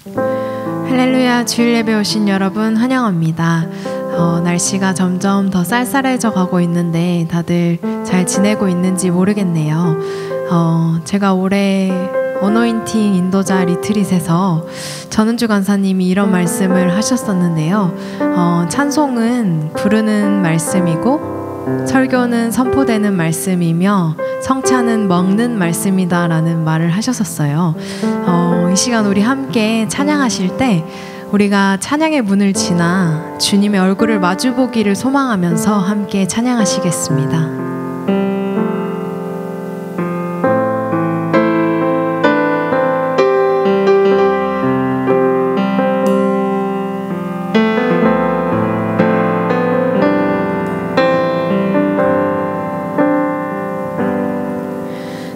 할렐루야, 주일 예배 오신 여러분 환영합니다. 날씨가 점점 더 쌀쌀해져 가고 있는데 다들 잘 지내고 있는지 모르겠네요. 제가 올해 어노인팅 인도자 리트릿에서 전은주 간사님이 이런 말씀을 하셨었는데요. 찬송은 부르는 말씀이고 설교는 선포되는 말씀이며 성찬은 먹는 말씀이다라는 말을 하셨었어요. 이 시간 우리 함께 찬양하실 때 우리가 찬양의 문을 지나 주님의 얼굴을 마주보기를 소망하면서 함께 찬양하시겠습니다.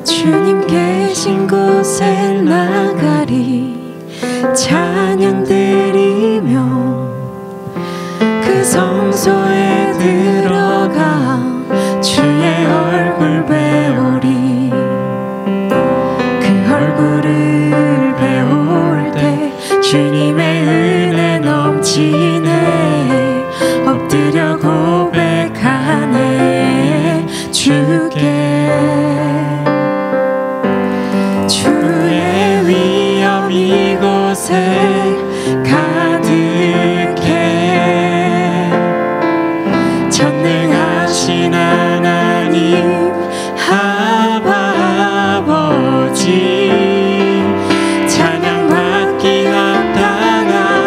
주님 계신 곳에 나가리 찬양 드리며 그 성소에 들어가 주의 얼굴 배우리. 그 얼굴을 배울 때 주님의 은혜 넘치네. 엎드려 고백하네 주께. 주의 위엄 이곳에 가득해. 전능하신 하나님 아버지 찬양받기 합당한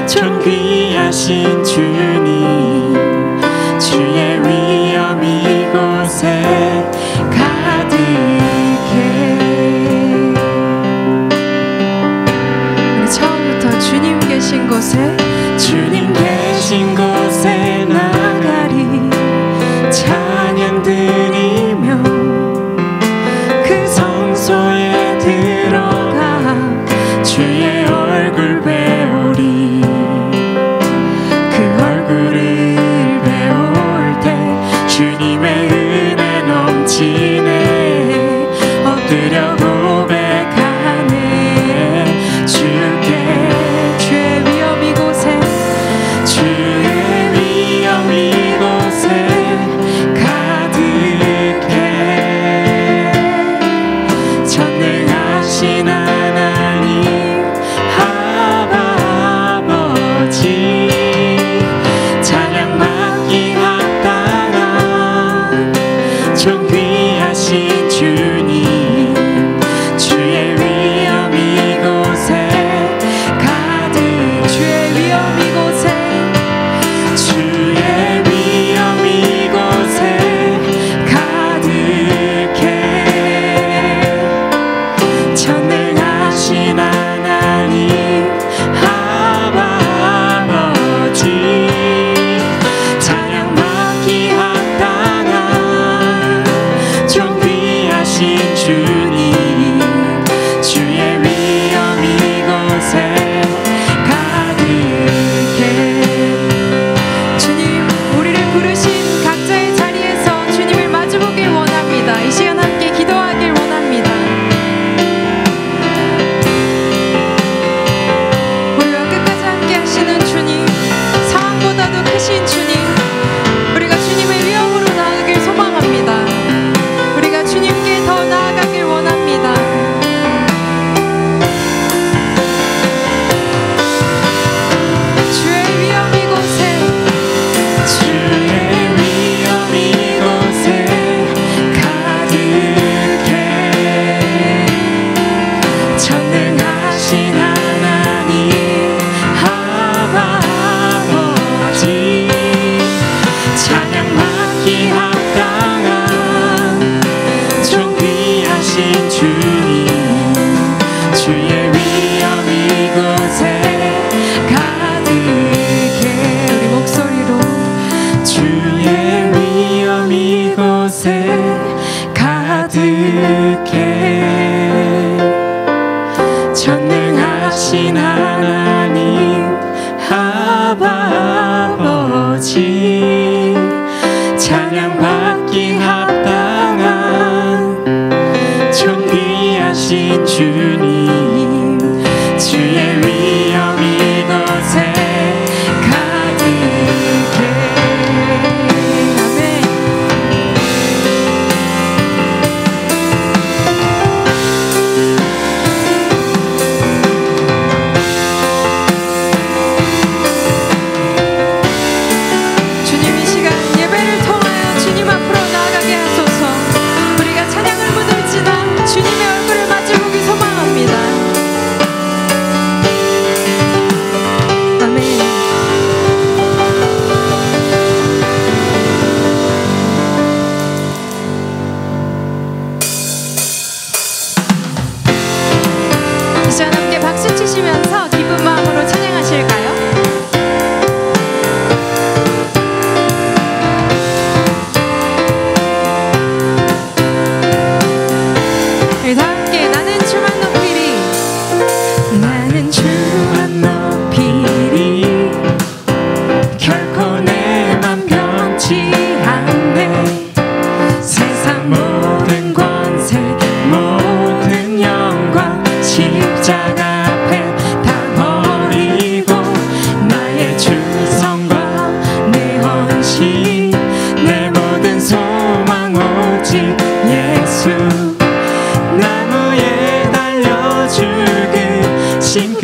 존귀하신 주님. 주의 위엄 이곳에 가득해. 주님 계신 곳에 주님 계신 곳에 나가리 찬양 드리며 그 성소에 들어가 주의 얼굴 배우리. 그 얼굴을 배울 때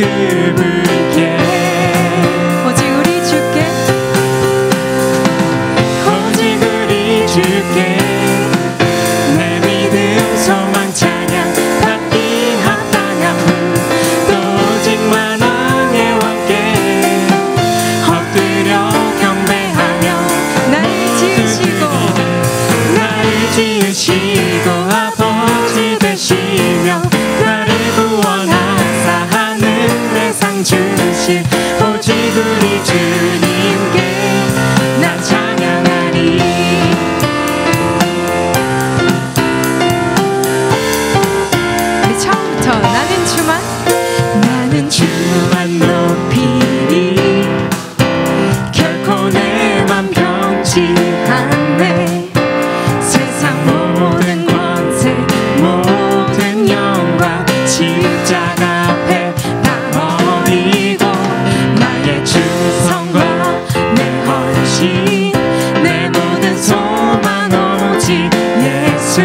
그분께 오직 우리 주께 오직 우리 주께 내 믿음 소망 찬양 받기 합당한 분 또 오직 만왕의 왕께 엎드려 경배하며 나를 지으시고 아버지 되시며 나를 구원하사 하늘의 상 주실 오직 우리 주님께 나 찬양하리. 우리 처음부터 나는 주만 높이리 결코 내 맘 변치 않네. 세상 모든 권세 모든 영광 십자가 앞에 다 버리고 나의 충성과 내 헌신 내 모든 소망 오직 예수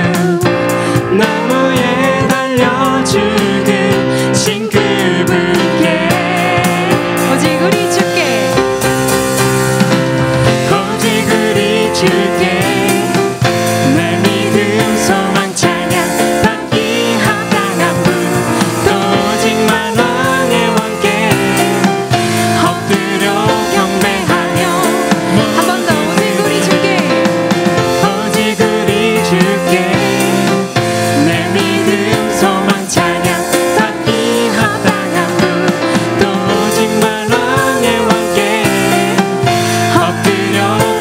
나무에 달려 죽으신 그분께 오직 우리 주께 오직 우리 주께 내 믿음 소망 찬양 받기 합당한 분 또 오직 만왕의 왕께 엎드려 경배하며 한 번 더 오직 우리 주께 오직 우리 주께 내 믿음 소망 찬양 받기 합당한 분 또 오직 만왕의 왕께 엎드려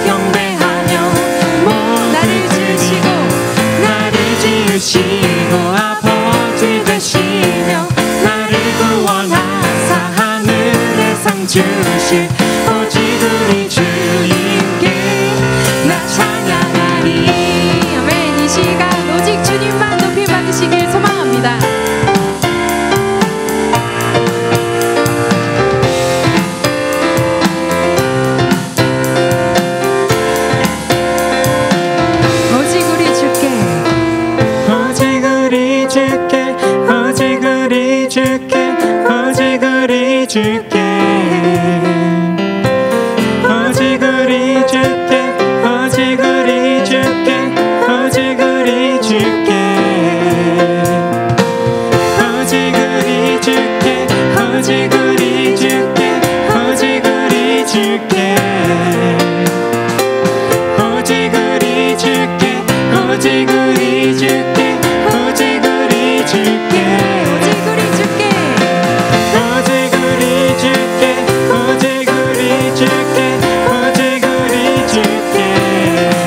경배하며 나를 지으시고 나를 지으시고 아버지 되시며 나를 구원하사 하늘의 상 주실 오직 우리 주님께 나 찬양하리. 아멘. 이 시간 오직 주님만 높이 받으시길 소망합니다. 오직 우리 주께 오직 우리 주께 오직 우리 주께 오직 우리 주께 오직 우리 주께 오직 우리 주께 오직 우리 주께 오직 우리 주께 오직 우리 주께 오직 우리 주께 오직 우리 주께 오직 우리 주께 오직 우리 주께 오직 우리 주께 오직 우리 주께 오직 우리 주께 오직 우리 주께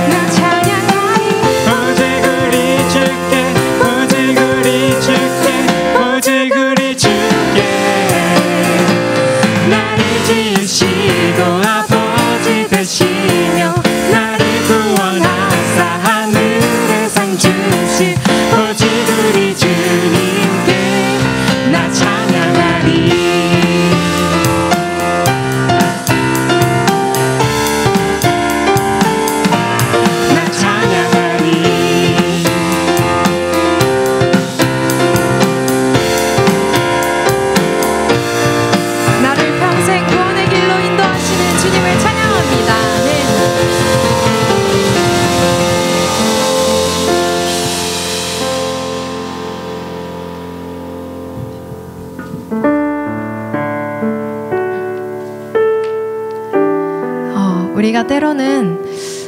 나 찬양하리. 오직 우리 주께 오직 우리 주께 오직 우리 주께 나를 지으시고 아버지 되시며 나를 구원하사 하늘의 상 주실 오직 우리 주님께 나 찬양하리. 나 찬양하리. 나를 평생 구원의 길로 인도하시는 주님을 찬양합니다. 아멘. 우리가 때로는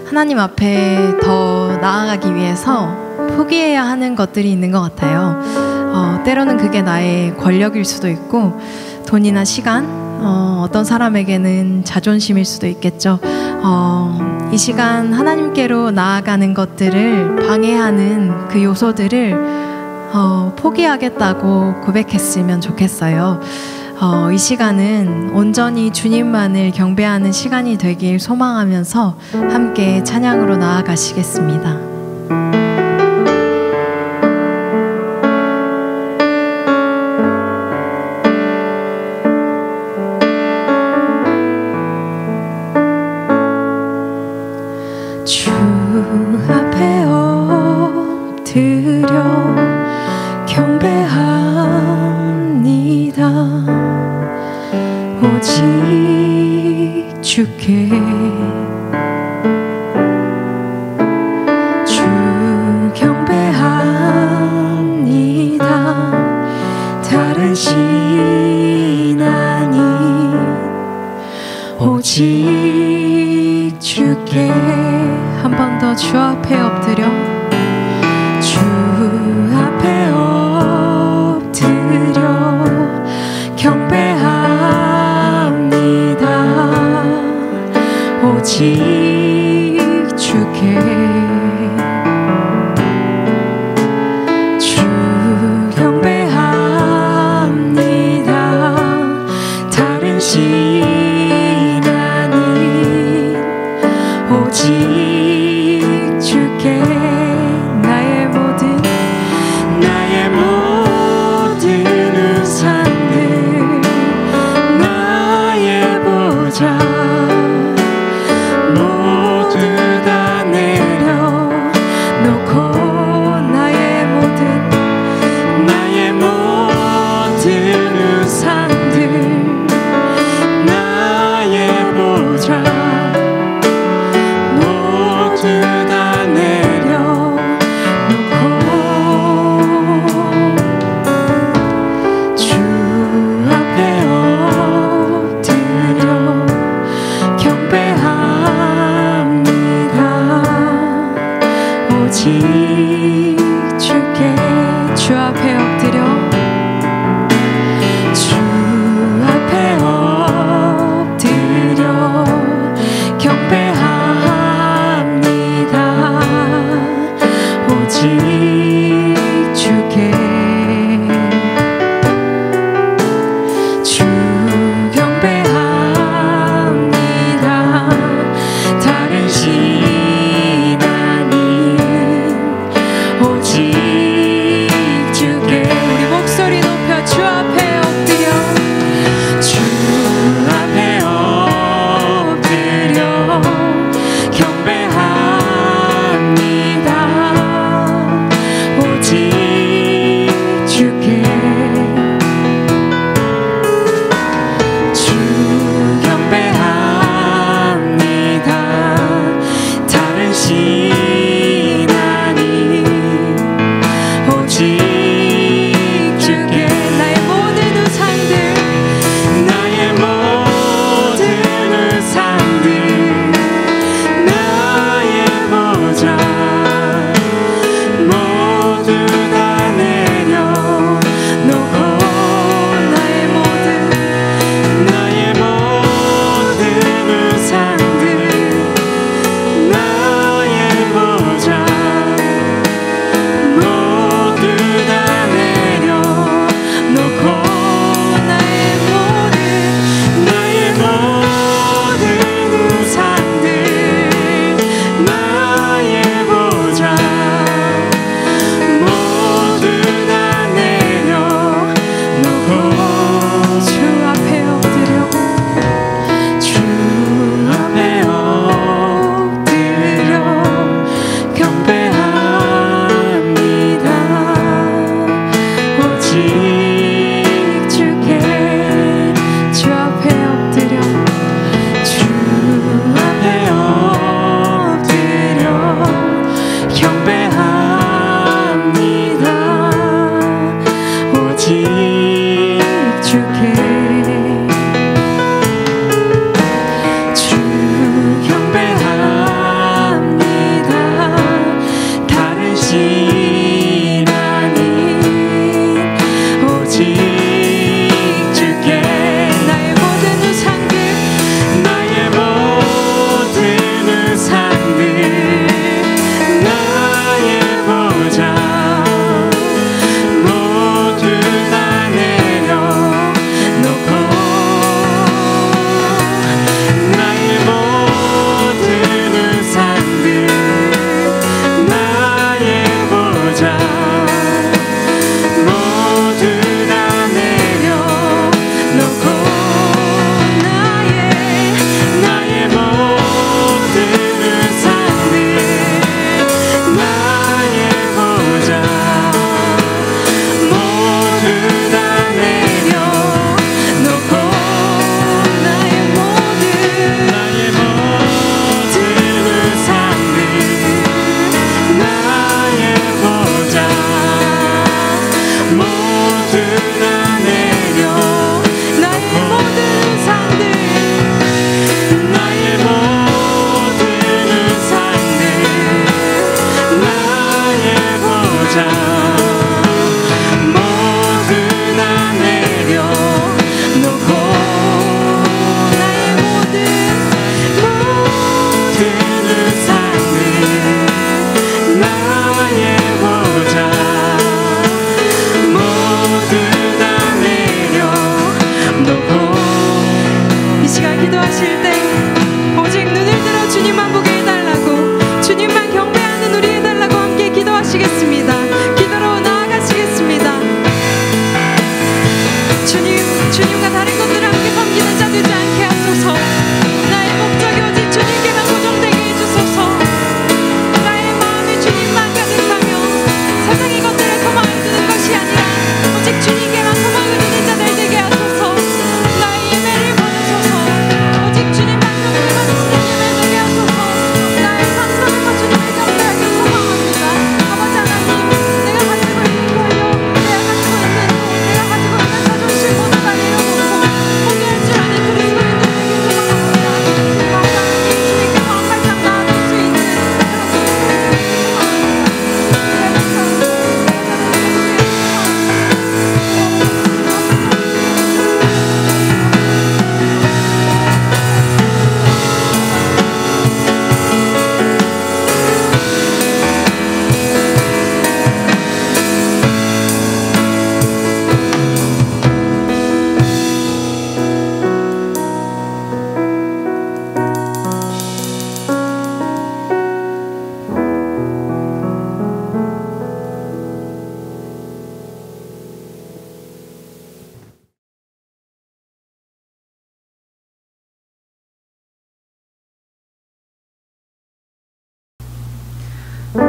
하나님 앞에 더 나아가기 위해서 포기해야 하는 것들이 있는 것 같아요. 때로는 그게 나의 권력일 수도 있고 돈이나 시간, 어떤 사람에게는 자존심일 수도 있겠죠. 이 시간 하나님께로 나아가는 것들을 방해하는 그 요소들을 포기하겠다고 고백했으면 좋겠어요. 이 시간은 온전히 주님만을 경배하는 시간이 되길 소망하면서 함께 찬양으로 나아가시겠습니다. 주 앞에 엎드려 경배합니다. 주 앞에 엎드려 주 앞에 엎드려 경배합니다. 오직 주께 주 경배합니다. 다른 신 아닌 오직 주께 나의 모든 우산들 나의 보좌 모두 다 내려놓고 나의 모든 우산들 나의 보좌 모두 다 내려놓고 주 앞에 엎드려 경배합니다. 오직 주께 주 앞에 엎드려 주 앞에 엎드려 경배합니다. 오직 주께 주 경배합니다. 다른 신 아닌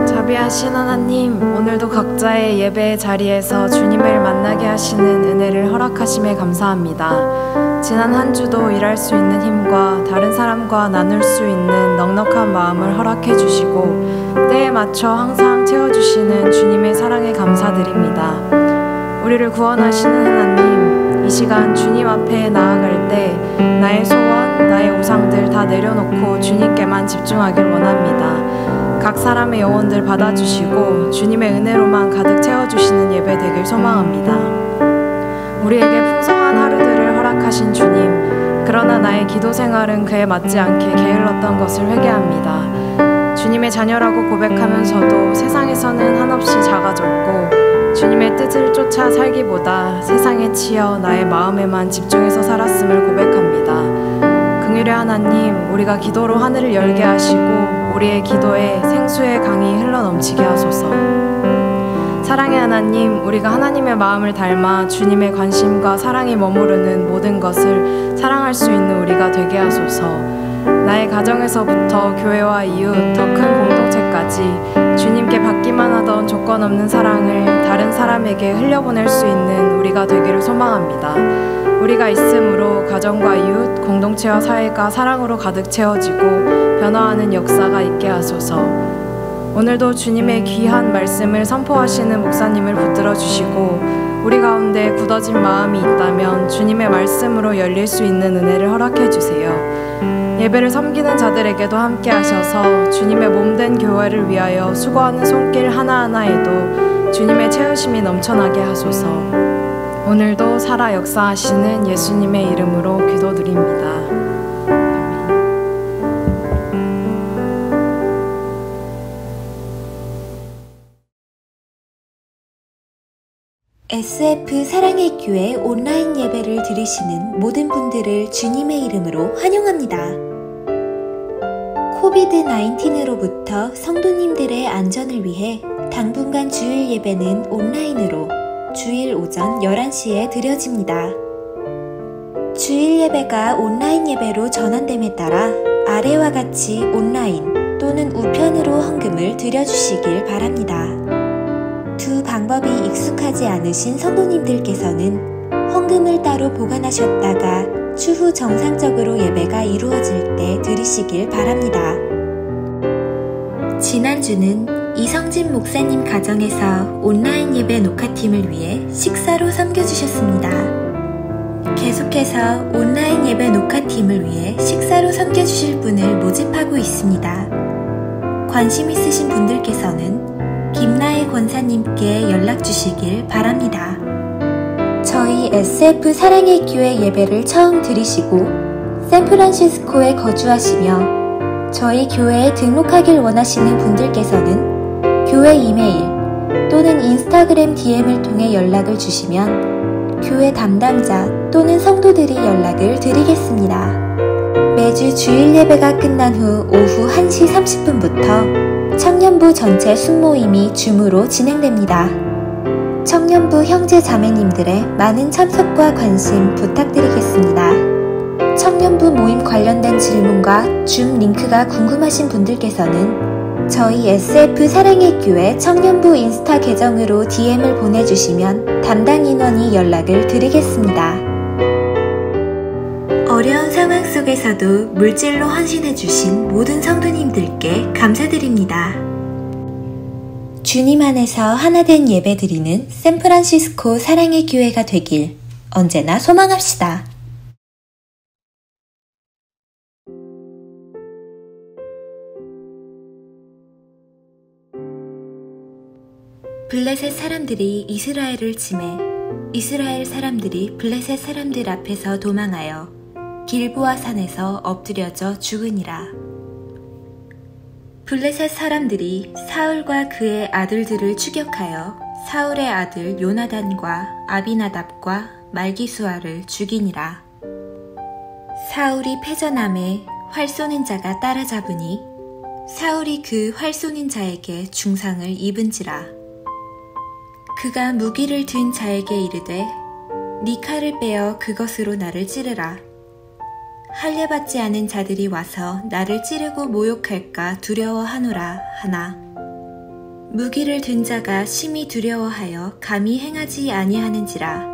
자비하신 하나님, 오늘도 각자의 예배의 자리에서 주님을 만나게 하시는 은혜를 허락하심에 감사합니다. 지난 한 주도 일할 수 있는 힘과 다른 사람과 나눌 수 있는 넉넉한 마음을 허락해 주시고 때에 맞춰 항상 채워주시는 주님의 사랑에 감사드립니다. 우리를 구원하시는 하나님, 이 시간 주님 앞에 나아갈 때 나의 소원, 나의 우상들 다 내려놓고 주님께만 집중하길 원합니다. 각 사람의 영혼들 받아주시고 주님의 은혜로만 가득 채워주시는 예배 되길 소망합니다. 우리에게 풍성한 하루들을 허락하신 주님, 그러나 나의 기도 생활은 그에 맞지 않게 게을렀던 것을 회개합니다. 주님의 자녀라고 고백하면서도 세상에서는 한없이 작아졌고 주님의 뜻을 쫓아 살기보다 세상에 치여 나의 마음에만 집중해서 살았음을 고백합니다. 긍휼의 하나님, 우리가 기도로 하늘을 열게 하시고 우리의 기도에 생수의 강이 흘러넘치게 하소서. 사랑의 하나님, 우리가 하나님의 마음을 닮아 주님의 관심과 사랑이 머무르는 모든 것을 사랑할 수 있는 우리가 되게 하소서. 나의 가정에서부터 교회와 이웃, 더 큰 공동체까지 주님께 받기만 하던 조건 없는 사랑을 다른 사람에게 흘려보낼 수 있는 우리가 되기를 소망합니다. 우리가 있음으로 가정과 이웃, 공동체와 사회가 사랑으로 가득 채워지고 변화하는 역사가 있게 하소서. 오늘도 주님의 귀한 말씀을 선포하시는 목사님을 붙들어 주시고 우리 가운데 굳어진 마음이 있다면 주님의 말씀으로 열릴 수 있는 은혜를 허락해 주세요. 예배를 섬기는 자들에게도 함께 하셔서 주님의 몸된 교회를 위하여 수고하는 손길 하나하나에도 주님의 채우심이 넘쳐나게 하소서. 오늘도 살아 역사하시는 예수님의 이름으로 기도드립니다. SF 사랑의 교회 온라인 예배를 들으시는 모든 분들을 주님의 이름으로 환영합니다. 코비드-19으로부터 성도님들의 안전을 위해 당분간 주일 예배는 온라인으로 주일 오전 11시에 드려집니다. 주일 예배가 온라인 예배로 전환됨에 따라 아래와 같이 온라인 또는 우편으로 헌금을 드려주시길 바랍니다. 두 방법이 익숙하지 않으신 성도님들께서는 헌금을 따로 보관하셨다가 추후 정상적으로 예배가 이루어질 때 드리시길 바랍니다. 지난주는 이성진 목사님 가정에서 온라인 예배 녹화팀을 위해 식사로 섬겨주셨습니다. 계속해서 온라인 예배 녹화팀을 위해 식사로 섬겨주실 분을 모집하고 있습니다. 관심 있으신 분들께서는 김나혜 권사님께 연락 주시길 바랍니다. 저희 SF 사랑의 교회 예배를 처음 들으시고 샌프란시스코에 거주하시며 저희 교회에 등록하길 원하시는 분들께서는 교회 이메일 또는 인스타그램 DM을 통해 연락을 주시면 교회 담당자 또는 성도들이 연락을 드리겠습니다. 매주 주일 예배가 끝난 후 오후 1시 30분부터 청년부 전체 순모임이 줌으로 진행됩니다. 청년부 형제 자매님들의 많은 참석과 관심 부탁드리겠습니다. 청년부 모임 관련된 질문과 줌 링크가 궁금하신 분들께서는 저희 SF 사랑의 교회 청년부 인스타 계정으로 DM을 보내주시면 담당 인원이 연락을 드리겠습니다. 어려운 상황 속에서도 물질로 헌신해주신 모든 성도님들께 감사드립니다. 주님 안에서 하나된 예배드리는 샌프란시스코 사랑의 교회가 되길 언제나 소망합시다. 블레셋 사람들이 이스라엘을 치매 이스라엘 사람들이 블레셋 사람들 앞에서 도망하여 길보아 산에서 엎드려져 죽으니라. 블레셋 사람들이 사울과 그의 아들들을 추격하여 사울의 아들 요나단과 아비나답과 말기수아를 죽이니라. 사울이 패전함에 활 쏘는 자가 따라잡으니 사울이 그 활 쏘는 자에게 중상을 입은지라. 그가 무기를 든 자에게 이르되 네 칼을 빼어 그것으로 나를 찌르라. 할례받지 않은 자들이 와서 나를 찌르고 모욕할까 두려워하노라 하나 무기를 든 자가 심히 두려워하여 감히 행하지 아니하는지라.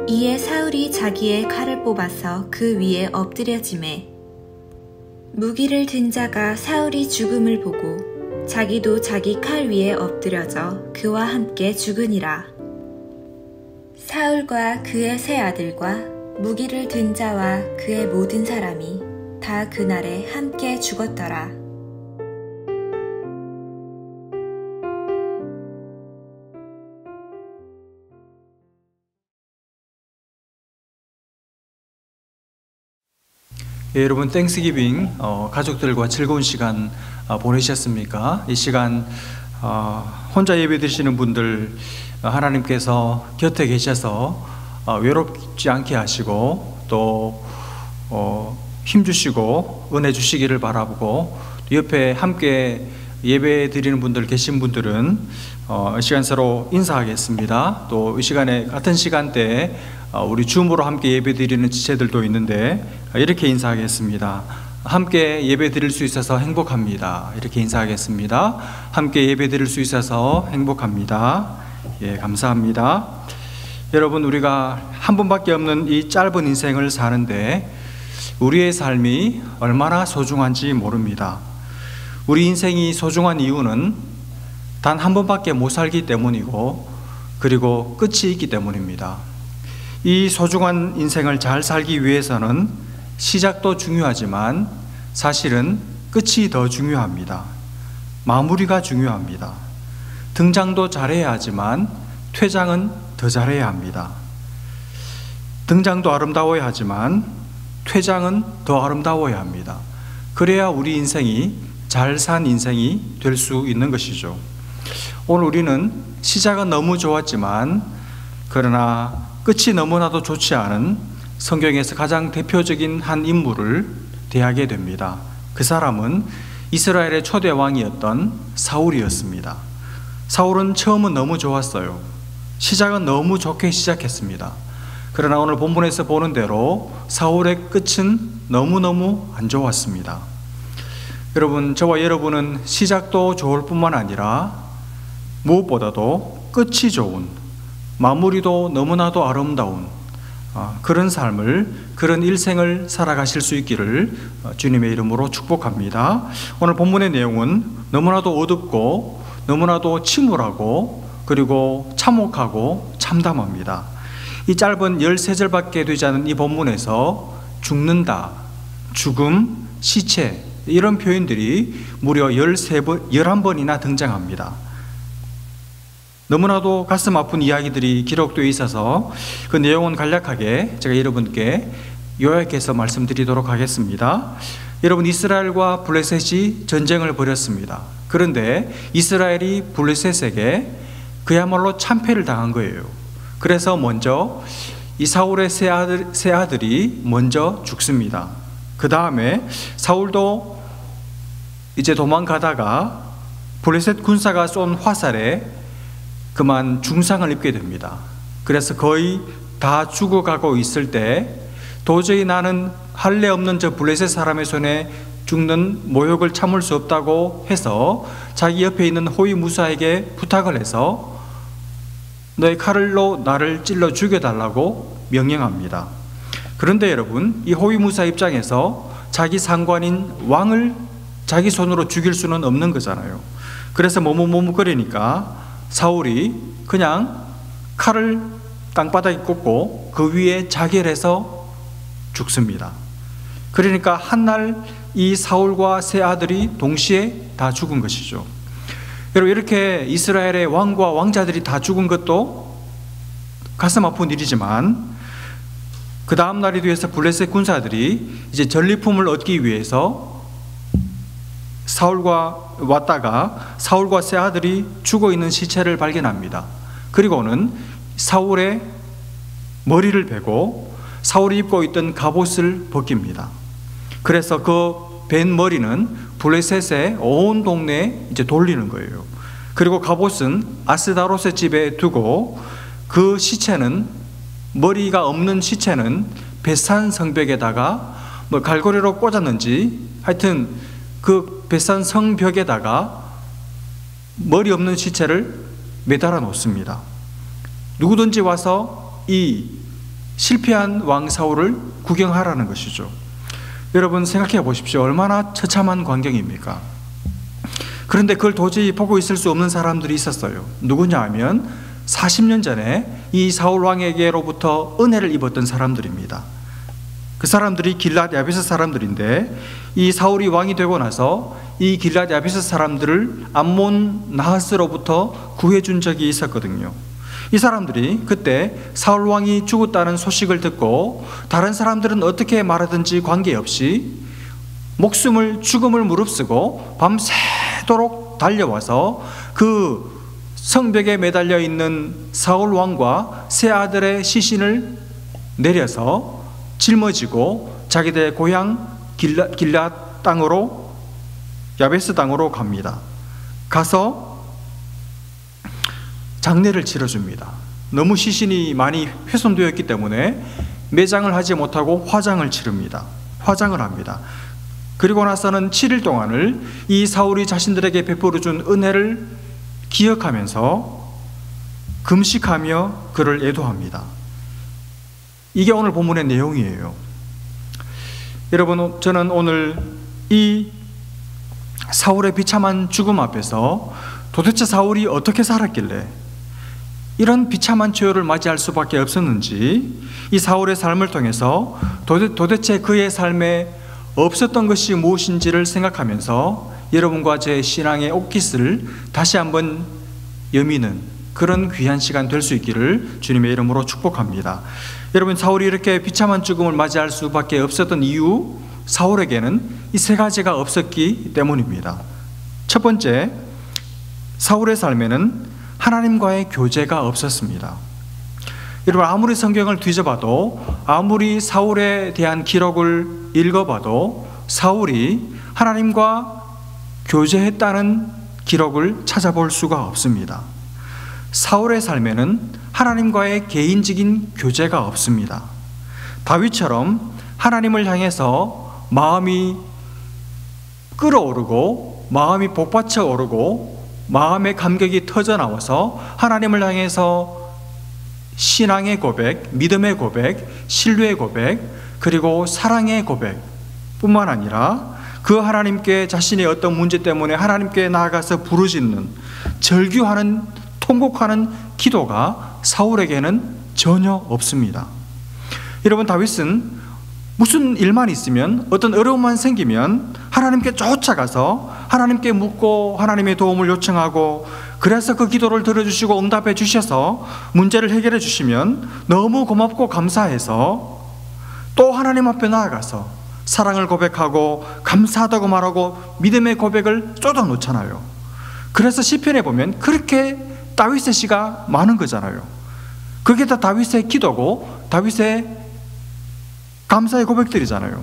이에 사울이 자기의 칼을 뽑아서 그 위에 엎드려지매 무기를 든 자가 사울이 죽음을 보고 자기도 자기 칼 위에 엎드려져 그와 함께 죽으니라. 사울과 그의 세 아들과 무기를 든 자와 그의 모든 사람이 다 그날에 함께 죽었더라. 예, 여러분 땡스기빙 가족들과 즐거운 시간 보내셨습니까? 이 시간 혼자 예배 드리시는 분들 하나님께서 곁에 계셔서 외롭지 않게 하시고 또 힘주시고 은혜 주시기를 바라보고 옆에 함께 예배 드리는 분들 계신 분들은 이 시간 서로 인사하겠습니다. 또 이 시간에 같은 시간대에 우리 줌으로 함께 예배 드리는 지체들도 있는데 이렇게 인사하겠습니다. 함께 예배 드릴 수 있어서 행복합니다. 이렇게 인사하겠습니다. 함께 예배 드릴 수 있어서 행복합니다. 예, 감사합니다. 여러분, 우리가 한 번밖에 없는 이 짧은 인생을 사는데 우리의 삶이 얼마나 소중한지 모릅니다. 우리 인생이 소중한 이유는 단 한 번밖에 못 살기 때문이고 그리고 끝이 있기 때문입니다. 이 소중한 인생을 잘 살기 위해서는 시작도 중요하지만 사실은 끝이 더 중요합니다. 마무리가 중요합니다. 등장도 잘해야 하지만 퇴장은 더 잘해야 합니다. 등장도 아름다워야 하지만 퇴장은 더 아름다워야 합니다. 그래야 우리 인생이 잘 산 인생이 될 수 있는 것이죠. 오늘 우리는 시작은 너무 좋았지만 그러나 끝이 너무나도 좋지 않은 성경에서 가장 대표적인 한 인물을 대하게 됩니다. 그 사람은 이스라엘의 초대 왕이었던 사울이었습니다. 사울은 처음은 너무 좋았어요. 시작은 너무 좋게 시작했습니다. 그러나 오늘 본문에서 보는 대로 사울의 끝은 너무너무 안 좋았습니다. 여러분, 저와 여러분은 시작도 좋을 뿐만 아니라 무엇보다도 끝이 좋은, 마무리도 너무나도 아름다운 그런 삶을, 그런 일생을 살아가실 수 있기를 주님의 이름으로 축복합니다. 오늘 본문의 내용은 너무나도 어둡고 너무나도 침울하고 그리고 참혹하고 참담합니다. 이 짧은 13절밖에 되지 않은 이 본문에서 죽는다, 죽음, 시체 이런 표현들이 무려 11번이나 등장합니다. 너무나도 가슴 아픈 이야기들이 기록되어 있어서 그 내용은 간략하게 제가 여러분께 요약해서 말씀드리도록 하겠습니다. 여러분, 이스라엘과 블레셋이 전쟁을 벌였습니다. 그런데 이스라엘이 블레셋에게 그야말로 참패를 당한 거예요. 그래서 먼저 이 사울의 세 아들이 먼저 죽습니다. 그 다음에 사울도 이제 도망가다가 블레셋 군사가 쏜 화살에 그만 중상을 입게 됩니다. 그래서 거의 다 죽어가고 있을 때 도저히 나는 할례 없는 저 블레셋 사람의 손에 죽는 모욕을 참을 수 없다고 해서 자기 옆에 있는 호위무사에게 부탁을 해서 너의 칼로 나를 찔러 죽여달라고 명령합니다. 그런데 여러분, 이 호위무사 입장에서 자기 상관인 왕을 자기 손으로 죽일 수는 없는 거잖아요. 그래서 머뭇머뭇거리니까 사울이 그냥 칼을 땅바닥에 꽂고 그 위에 자결해서 죽습니다. 그러니까 한날 이 사울과 세 아들이 동시에 다 죽은 것이죠. 여러분, 이렇게 이스라엘의 왕과 왕자들이 다 죽은 것도 가슴 아픈 일이지만 그 다음 날이 되어서 블레셋 군사들이 이제 전리품을 얻기 위해서 사울과 왔다가 사울과 세 아들이 죽어 있는 시체를 발견합니다. 그리고는 사울의 머리를 베고 사울이 입고 있던 갑옷을 벗깁니다. 그래서 그 벤 머리는 블레셋의 온 동네에 이제 돌리는 거예요. 그리고 갑옷은 아스다롯의 집에 두고 그 시체는, 머리가 없는 시체는 베산 성벽에다가 뭐 갈고리로 꽂았는지 하여튼 그 베산 성벽에다가 머리 없는 시체를 매달아 놓습니다. 누구든지 와서 이 실패한 왕 사울을 구경하라는 것이죠. 여러분, 생각해 보십시오. 얼마나 처참한 광경입니까? 그런데 그걸 도저히 보고 있을 수 없는 사람들이 있었어요. 누구냐 하면 40년 전에 이 사울 왕에게로부터 은혜를 입었던 사람들입니다. 그 사람들이 길랏 야베스 사람들인데 이 사울이 왕이 되고 나서 이 길랏 야베스 사람들을 암몬 나하스로부터 구해준 적이 있었거든요. 이 사람들이 그때 사울 왕이 죽었다는 소식을 듣고 다른 사람들은 어떻게 말하든지 관계없이 죽음을 무릅쓰고 밤새도록 달려와서 그 성벽에 매달려 있는 사울 왕과 세 아들의 시신을 내려서 짊어지고 자기들의 고향 길랏 땅으로, 야베스 땅으로 갑니다. 가서 장례를 치러줍니다. 너무 시신이 많이 훼손되었기 때문에 매장을 하지 못하고 화장을 합니다. 그리고 나서는 7일 동안을 이 사울이 자신들에게 베풀어준 은혜를 기억하면서 금식하며 그를 애도합니다. 이게 오늘 본문의 내용이에요. 여러분, 저는 오늘 이 사울의 비참한 죽음 앞에서 도대체 사울이 어떻게 살았길래 이런 비참한 처우를 맞이할 수밖에 없었는지, 이 사울의 삶을 통해서 도대체 그의 삶에 없었던 것이 무엇인지를 생각하면서 여러분과 제 신앙의 옥깃을 다시 한번 여미는 그런 귀한 시간 될 수 있기를 주님의 이름으로 축복합니다. 여러분, 사울이 이렇게 비참한 죽음을 맞이할 수밖에 없었던 이유, 사울에게는 이 세 가지가 없었기 때문입니다. 첫 번째, 사울의 삶에는 하나님과의 교제가 없었습니다. 여러분, 아무리 성경을 뒤져봐도, 아무리 사울에 대한 기록을 읽어봐도 사울이 하나님과 교제했다는 기록을 찾아볼 수가 없습니다. 사울의 삶에는 하나님과의 개인적인 교제가 없습니다. 다윗처럼 하나님을 향해서 마음이 끓어오르고 마음이 복받쳐 오르고 마음의 감격이 터져나와서 하나님을 향해서 신앙의 고백, 믿음의 고백, 신뢰의 고백, 그리고 사랑의 고백 뿐만 아니라 그 하나님께 자신의 어떤 문제 때문에 하나님께 나아가서 부르짖는, 절규하는, 통곡하는 기도가 사울에게는 전혀 없습니다. 여러분, 다윗은 무슨 일만 있으면, 어떤 어려움만 생기면 하나님께 쫓아가서 하나님께 묻고 하나님의 도움을 요청하고, 그래서 그 기도를 들어주시고 응답해 주셔서 문제를 해결해 주시면 너무 고맙고 감사해서 또 하나님 앞에 나아가서 사랑을 고백하고 감사하다고 말하고 믿음의 고백을 쏟아 놓잖아요. 그래서 시편에 보면 그렇게 다윗의 시가 많은 거잖아요. 그게 다 다윗의 기도고 다윗의 감사의 고백들이잖아요.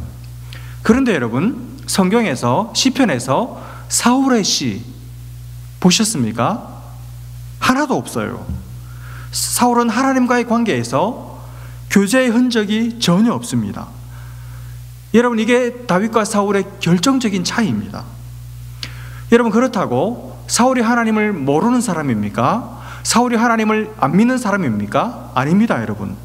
그런데 여러분, 성경에서 시편에서 사울의 시 보셨습니까? 하나도 없어요. 사울은 하나님과의 관계에서 교제의 흔적이 전혀 없습니다. 여러분, 이게 다윗과 사울의 결정적인 차이입니다. 여러분, 그렇다고 사울이 하나님을 모르는 사람입니까? 사울이 하나님을 안 믿는 사람입니까? 아닙니다, 여러분.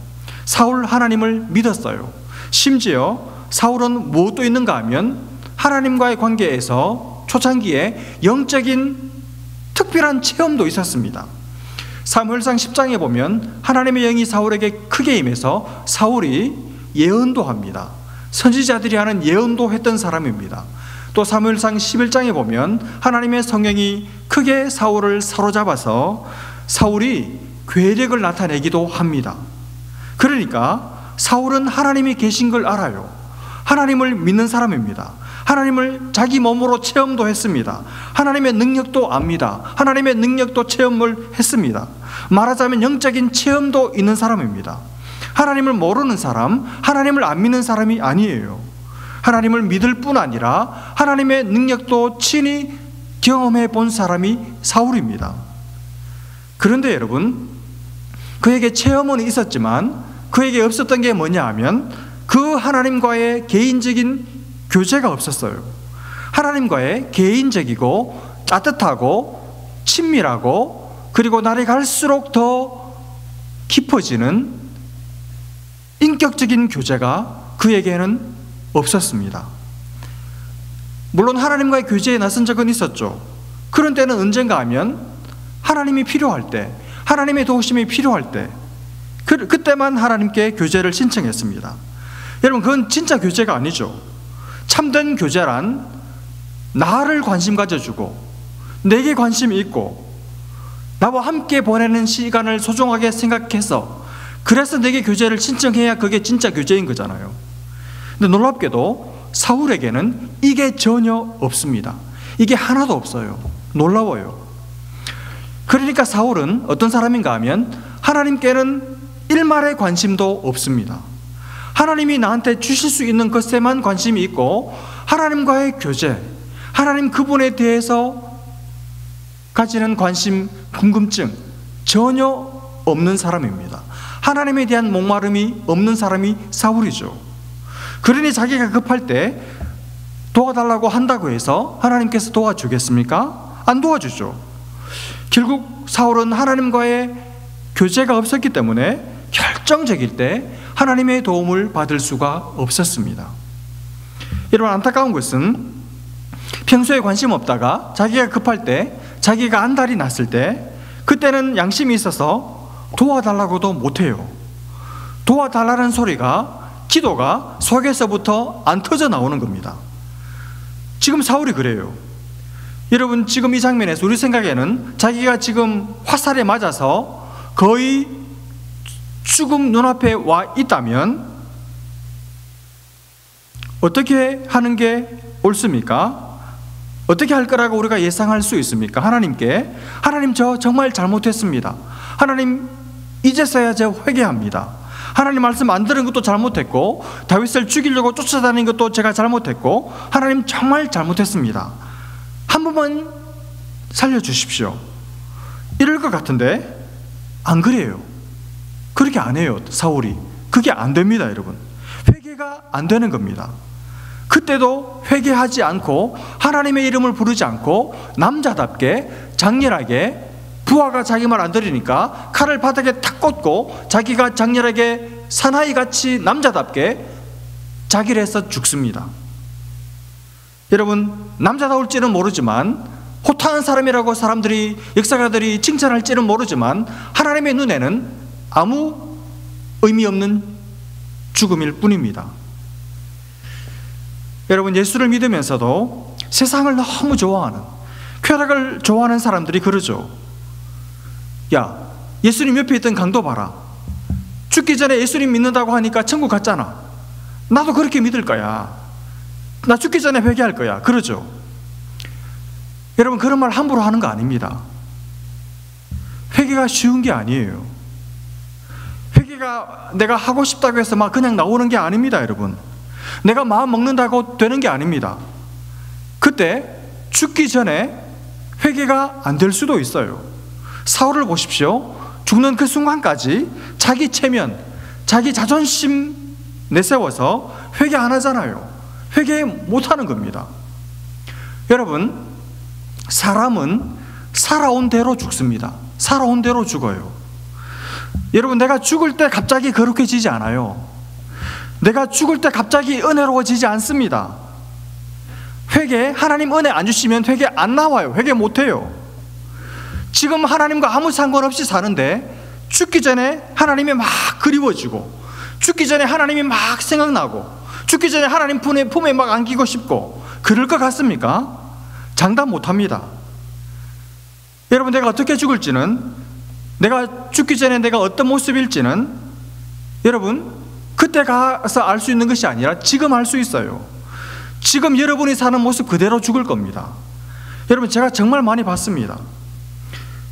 사울 하나님을 믿었어요. 심지어 사울은 무엇도 있는가 하면 하나님과의 관계에서 초창기에 영적인 특별한 체험도 있었습니다. 사무엘상 10장에 보면 하나님의 영이 사울에게 크게 임해서 사울이 예언도 합니다. 선지자들이 하는 예언도 했던 사람입니다. 또 사무엘상 11장에 보면 하나님의 성령이 크게 사울을 사로잡아서 사울이 괴력을 나타내기도 합니다. 그러니까 사울은 하나님이 계신 걸 알아요. 하나님을 믿는 사람입니다. 하나님을 자기 몸으로 체험도 했습니다. 하나님의 능력도 압니다. 하나님의 능력도 체험을 했습니다. 말하자면 영적인 체험도 있는 사람입니다. 하나님을 모르는 사람, 하나님을 안 믿는 사람이 아니에요. 하나님을 믿을 뿐 아니라 하나님의 능력도 친히 경험해 본 사람이 사울입니다. 그런데 여러분, 그에게 체험은 있었지만 그에게 없었던 게 뭐냐 하면 그 하나님과의 개인적인 교제가 없었어요. 하나님과의 개인적이고 따뜻하고 친밀하고 그리고 날이 갈수록 더 깊어지는 인격적인 교제가 그에게는 없었습니다. 물론 하나님과의 교제에 나선 적은 있었죠. 그런 때는 언젠가 하면 하나님이 필요할 때, 하나님의 도우심이 필요할 때, 그때만 하나님께 교제를 신청했습니다. 여러분, 그건 진짜 교제가 아니죠. 참된 교제란 나를 관심 가져주고 내게 관심이 있고 나와 함께 보내는 시간을 소중하게 생각해서 그래서 내게 교제를 신청해야 그게 진짜 교제인 거잖아요. 근데 놀랍게도 사울에게는 이게 전혀 없습니다. 이게 하나도 없어요. 놀라워요. 그러니까 사울은 어떤 사람인가 하면 하나님께는 일말의 관심도 없습니다. 하나님이 나한테 주실 수 있는 것에만 관심이 있고 하나님과의 교제, 하나님 그분에 대해서 가지는 관심, 궁금증 전혀 없는 사람입니다. 하나님에 대한 목마름이 없는 사람이 사울이죠. 그러니 자기가 급할 때 도와달라고 한다고 해서 하나님께서 도와주겠습니까? 안 도와주죠. 결국 사울은 하나님과의 교제가 없었기 때문에 결정적일 때 하나님의 도움을 받을 수가 없었습니다. 여러분, 안타까운 것은 평소에 관심 없다가 자기가 급할 때, 자기가 안달이 났을 때 그때는 양심이 있어서 도와달라고도 못해요. 도와달라는 소리가, 기도가 속에서부터 안 터져 나오는 겁니다. 지금 사울이 그래요. 여러분, 지금 이 장면에서 우리 생각에는 자기가 지금 화살에 맞아서 거의 죽음 눈앞에 와 있다면 어떻게 하는 게 옳습니까? 어떻게 할 거라고 우리가 예상할 수 있습니까? 하나님께, 하나님 저 정말 잘못했습니다. 하나님 이제서야 저 회개합니다. 하나님 말씀 안 들은 것도 잘못했고 다윗을 죽이려고 쫓아다닌 것도 제가 잘못했고 하나님 정말 잘못했습니다. 한 번만 살려주십시오. 이럴 것 같은데 안 그래요. 그렇게 안 해요, 사울이. 그게 안 됩니다, 여러분. 회개가 안 되는 겁니다. 그때도 회개하지 않고 하나님의 이름을 부르지 않고 남자답게 장렬하게, 부하가 자기 말 안 들으니까 칼을 바닥에 탁 꽂고 자기가 장렬하게 사나이같이 남자답게 자기를 해서 죽습니다. 여러분, 남자다울지는 모르지만, 호탕한 사람이라고 사람들이, 역사가들이 칭찬할지는 모르지만 하나님의 눈에는 아무 의미 없는 죽음일 뿐입니다. 여러분, 예수를 믿으면서도 세상을 너무 좋아하는, 쾌락을 좋아하는 사람들이 그러죠. 야, 예수님 옆에 있던 강도 봐라. 죽기 전에 예수님 믿는다고 하니까 천국 갔잖아. 나도 그렇게 믿을 거야. 나 죽기 전에 회개할 거야. 그러죠. 여러분, 그런 말 함부로 하는 거 아닙니다. 회개가 쉬운 게 아니에요. 회개가 내가 하고 싶다고 해서 막 그냥 나오는 게 아닙니다, 여러분. 내가 마음 먹는다고 되는 게 아닙니다. 그때 죽기 전에 회개가 안 될 수도 있어요. 사울을 보십시오. 죽는 그 순간까지 자기 체면, 자기 자존심 내세워서 회개 안 하잖아요. 회개 못 하는 겁니다. 여러분, 사람은 살아온 대로 죽습니다. 살아온 대로 죽어요. 여러분, 내가 죽을 때 갑자기 거룩해지지 않아요. 내가 죽을 때 갑자기 은혜로워지지 않습니다. 회개, 하나님 은혜 안 주시면 회개 안 나와요. 회개 못 해요. 지금 하나님과 아무 상관없이 사는데 죽기 전에 하나님이 막 그리워지고, 죽기 전에 하나님이 막 생각나고, 죽기 전에 하나님 품에 막 안기고 싶고, 그럴 것 같습니까? 장담 못 합니다. 여러분, 내가 어떻게 죽을지는, 내가 죽기 전에 내가 어떤 모습일지는 여러분 그때 가서 알 수 있는 것이 아니라 지금 알 수 있어요. 지금 여러분이 사는 모습 그대로 죽을 겁니다. 여러분, 제가 정말 많이 봤습니다.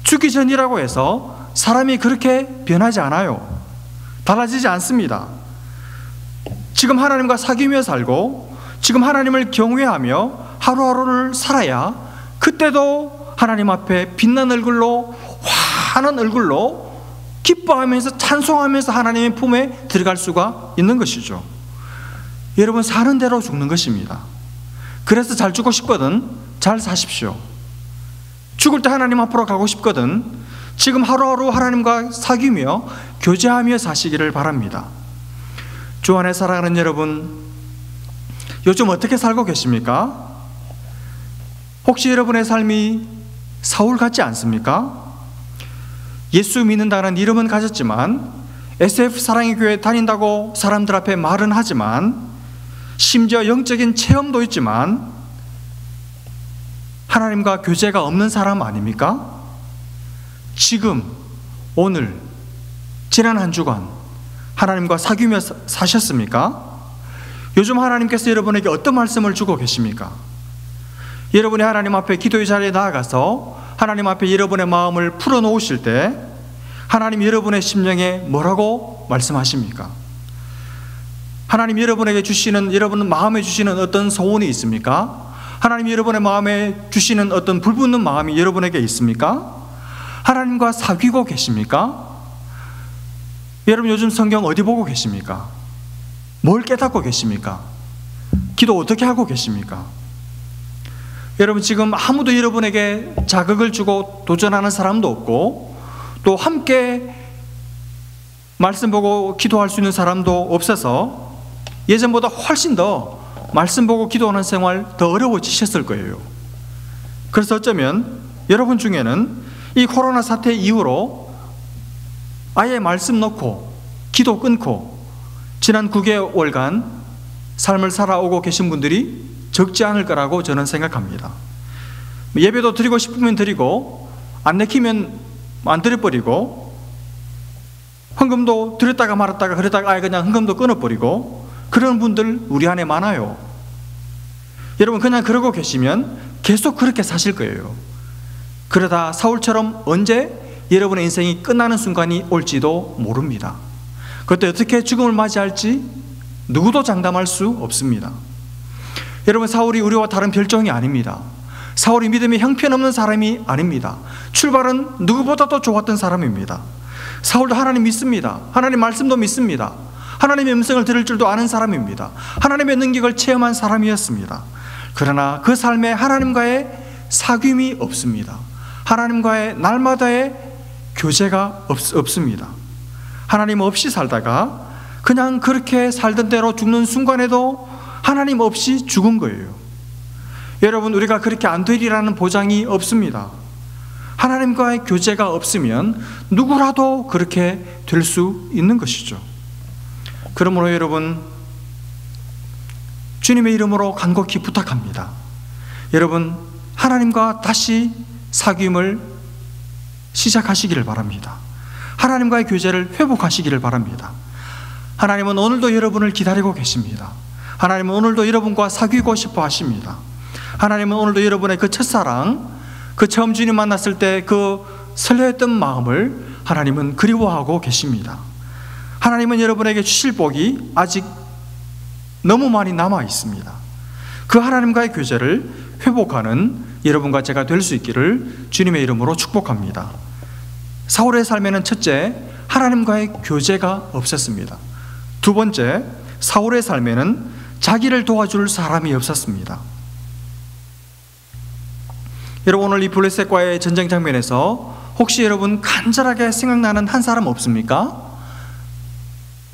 죽기 전이라고 해서 사람이 그렇게 변하지 않아요. 달라지지 않습니다. 지금 하나님과 사귀며 살고, 지금 하나님을 경외하며 하루하루를 살아야 그때도 하나님 앞에 빛난 얼굴로, 환한 얼굴로 기뻐하면서 찬송하면서 하나님의 품에 들어갈 수가 있는 것이죠. 여러분, 사는 대로 죽는 것입니다. 그래서 잘 죽고 싶거든 잘 사십시오. 죽을 때 하나님 앞으로 가고 싶거든 지금 하루하루 하나님과 사귀며 교제하며 사시기를 바랍니다. 주 안에 사랑하는 여러분, 요즘 어떻게 살고 계십니까? 혹시 여러분의 삶이 사울 같지 않습니까? 예수 믿는다는 이름은 가졌지만, SF 사랑의 교회 다닌다고 사람들 앞에 말은 하지만, 심지어 영적인 체험도 있지만 하나님과 교제가 없는 사람 아닙니까? 지금, 오늘, 지난 한 주간 하나님과 사귀며 사셨습니까? 요즘 하나님께서 여러분에게 어떤 말씀을 주고 계십니까? 여러분이 하나님 앞에 기도의 자리에 나아가서 하나님 앞에 여러분의 마음을 풀어놓으실 때 하나님 여러분의 심령에 뭐라고 말씀하십니까? 하나님 여러분에게 주시는, 여러분 마음에 주시는 어떤 소원이 있습니까? 하나님 여러분의 마음에 주시는 어떤 불붙는 마음이 여러분에게 있습니까? 하나님과 사귀고 계십니까? 여러분, 요즘 성경 어디 보고 계십니까? 뭘 깨닫고 계십니까? 기도 어떻게 하고 계십니까? 여러분, 지금 아무도 여러분에게 자극을 주고 도전하는 사람도 없고, 또 함께 말씀 보고 기도할 수 있는 사람도 없어서 예전보다 훨씬 더 말씀 보고 기도하는 생활 더 어려워지셨을 거예요. 그래서 어쩌면 여러분 중에는 이 코로나 사태 이후로 아예 말씀 놓고 기도 끊고 지난 9개월간 삶을 살아오고 계신 분들이 적지 않을 거라고 저는 생각합니다. 예배도 드리고 싶으면 드리고, 안 내키면 안 드려버리고, 헌금도 드렸다가 말았다가 그러다가 아예 그냥 헌금도 끊어버리고, 그런 분들 우리 안에 많아요. 여러분, 그냥 그러고 계시면 계속 그렇게 사실 거예요. 그러다 사울처럼 언제 여러분의 인생이 끝나는 순간이 올지도 모릅니다. 그때 어떻게 죽음을 맞이할지 누구도 장담할 수 없습니다. 여러분, 사울이 우리와 다른 별종이 아닙니다. 사울이 믿음이 형편없는 사람이 아닙니다. 출발은 누구보다도 좋았던 사람입니다. 사울도 하나님 믿습니다. 하나님 말씀도 믿습니다. 하나님의 음성을 들을 줄도 아는 사람입니다. 하나님의 능력을 체험한 사람이었습니다. 그러나 그 삶에 하나님과의 사귐이 없습니다. 하나님과의 날마다의 교제가 없습니다. 하나님 없이 살다가 그냥 그렇게 살던 대로 죽는 순간에도 하나님 없이 죽은 거예요. 여러분, 우리가 그렇게 안 되리라는 보장이 없습니다. 하나님과의 교제가 없으면 누구라도 그렇게 될 수 있는 것이죠. 그러므로 여러분, 주님의 이름으로 간곡히 부탁합니다. 여러분, 하나님과 다시 사귐을 시작하시기를 바랍니다. 하나님과의 교제를 회복하시기를 바랍니다. 하나님은 오늘도 여러분을 기다리고 계십니다. 하나님은 오늘도 여러분과 사귀고 싶어 하십니다. 하나님은 오늘도 여러분의 그 첫사랑, 그 처음 주님 만났을 때 그 설레었던 마음을 하나님은 그리워하고 계십니다. 하나님은 여러분에게 주실 복이 아직 너무 많이 남아 있습니다. 그 하나님과의 교제를 회복하는 여러분과 제가 될 수 있기를 주님의 이름으로 축복합니다. 사울의 삶에는 첫째, 하나님과의 교제가 없었습니다. 두 번째, 사울의 삶에는 자기를 도와줄 사람이 없었습니다. 여러분, 오늘 이 블레셋과의 전쟁 장면에서 혹시 여러분 간절하게 생각나는 한 사람 없습니까?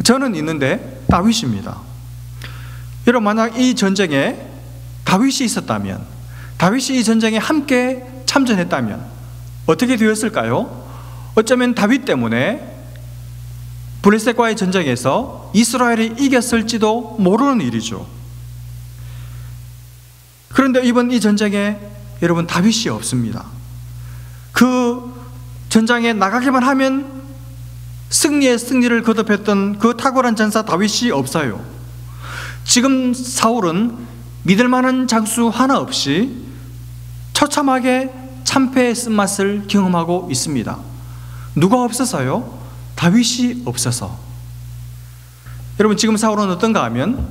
저는 있는데 다윗입니다. 여러분, 만약 이 전쟁에 다윗이 있었다면, 다윗이 이 전쟁에 함께 참전했다면 어떻게 되었을까요? 어쩌면 다윗 때문에 블레셋과의 전쟁에서 이스라엘이 이겼을지도 모르는 일이죠. 그런데 이번 이 전쟁에 여러분 다윗이 없습니다. 그 전장에 나가기만 하면 승리의 승리를 거듭했던 그 탁월한 전사 다윗이 없어요. 지금 사울은 믿을 만한 장수 하나 없이 처참하게 참패의 쓴맛을 경험하고 있습니다. 누가 없어서요? 다윗이 없어서. 여러분, 지금 사울은 어떤가 하면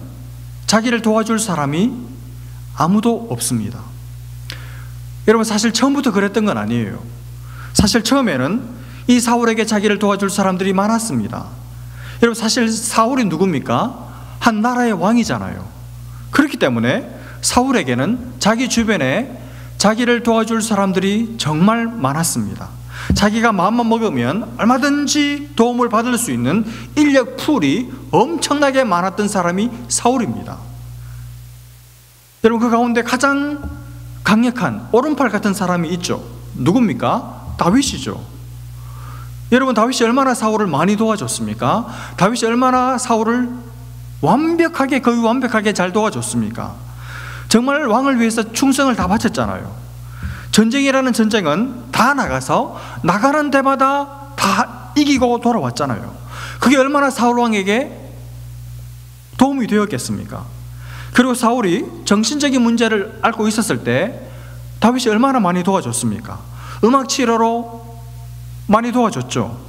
자기를 도와줄 사람이 아무도 없습니다. 여러분, 사실 처음부터 그랬던 건 아니에요. 사실 처음에는 이 사울에게 자기를 도와줄 사람들이 많았습니다. 여러분, 사실 사울이 누굽니까? 한 나라의 왕이잖아요. 그렇기 때문에 사울에게는 자기 주변에 자기를 도와줄 사람들이 정말 많았습니다. 자기가 마음만 먹으면 얼마든지 도움을 받을 수 있는 인력 풀이 엄청나게 많았던 사람이 사울입니다. 여러분, 그 가운데 가장 강력한 오른팔 같은 사람이 있죠. 누굽니까? 다윗이죠. 여러분, 다윗이 얼마나 사울을 많이 도와줬습니까? 다윗이 얼마나 사울을 완벽하게, 거의 완벽하게 잘 도와줬습니까? 정말 왕을 위해서 충성을 다 바쳤잖아요. 전쟁이라는 전쟁은 다 나가서 나가는 데마다 다 이기고 돌아왔잖아요. 그게 얼마나 사울 왕에게 도움이 되었겠습니까? 그리고 사울이 정신적인 문제를 앓고 있었을 때 다윗이 얼마나 많이 도와줬습니까? 음악 치료로 많이 도와줬죠.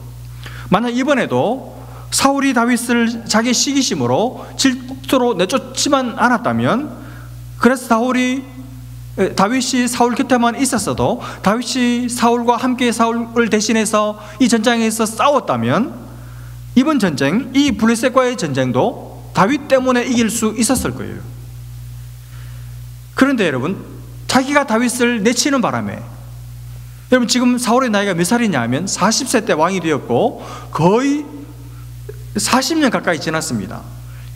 만약 이번에도 사울이 다윗을 자기 시기심으로 질투로 내쫓지만 않았다면, 그래서 다윗이 사울 곁에만 있었어도 다윗이 사울과 함께 사울을 대신해서 이 전장에서 싸웠다면, 이번 전쟁, 이 블레셋과의 전쟁도 다윗 때문에 이길 수 있었을 거예요. 그런데 여러분, 자기가 다윗을 내치는 바람에, 여러분 지금 사울의 나이가 몇 살이냐 하면 40세 때 왕이 되었고 거의 40년 가까이 지났습니다.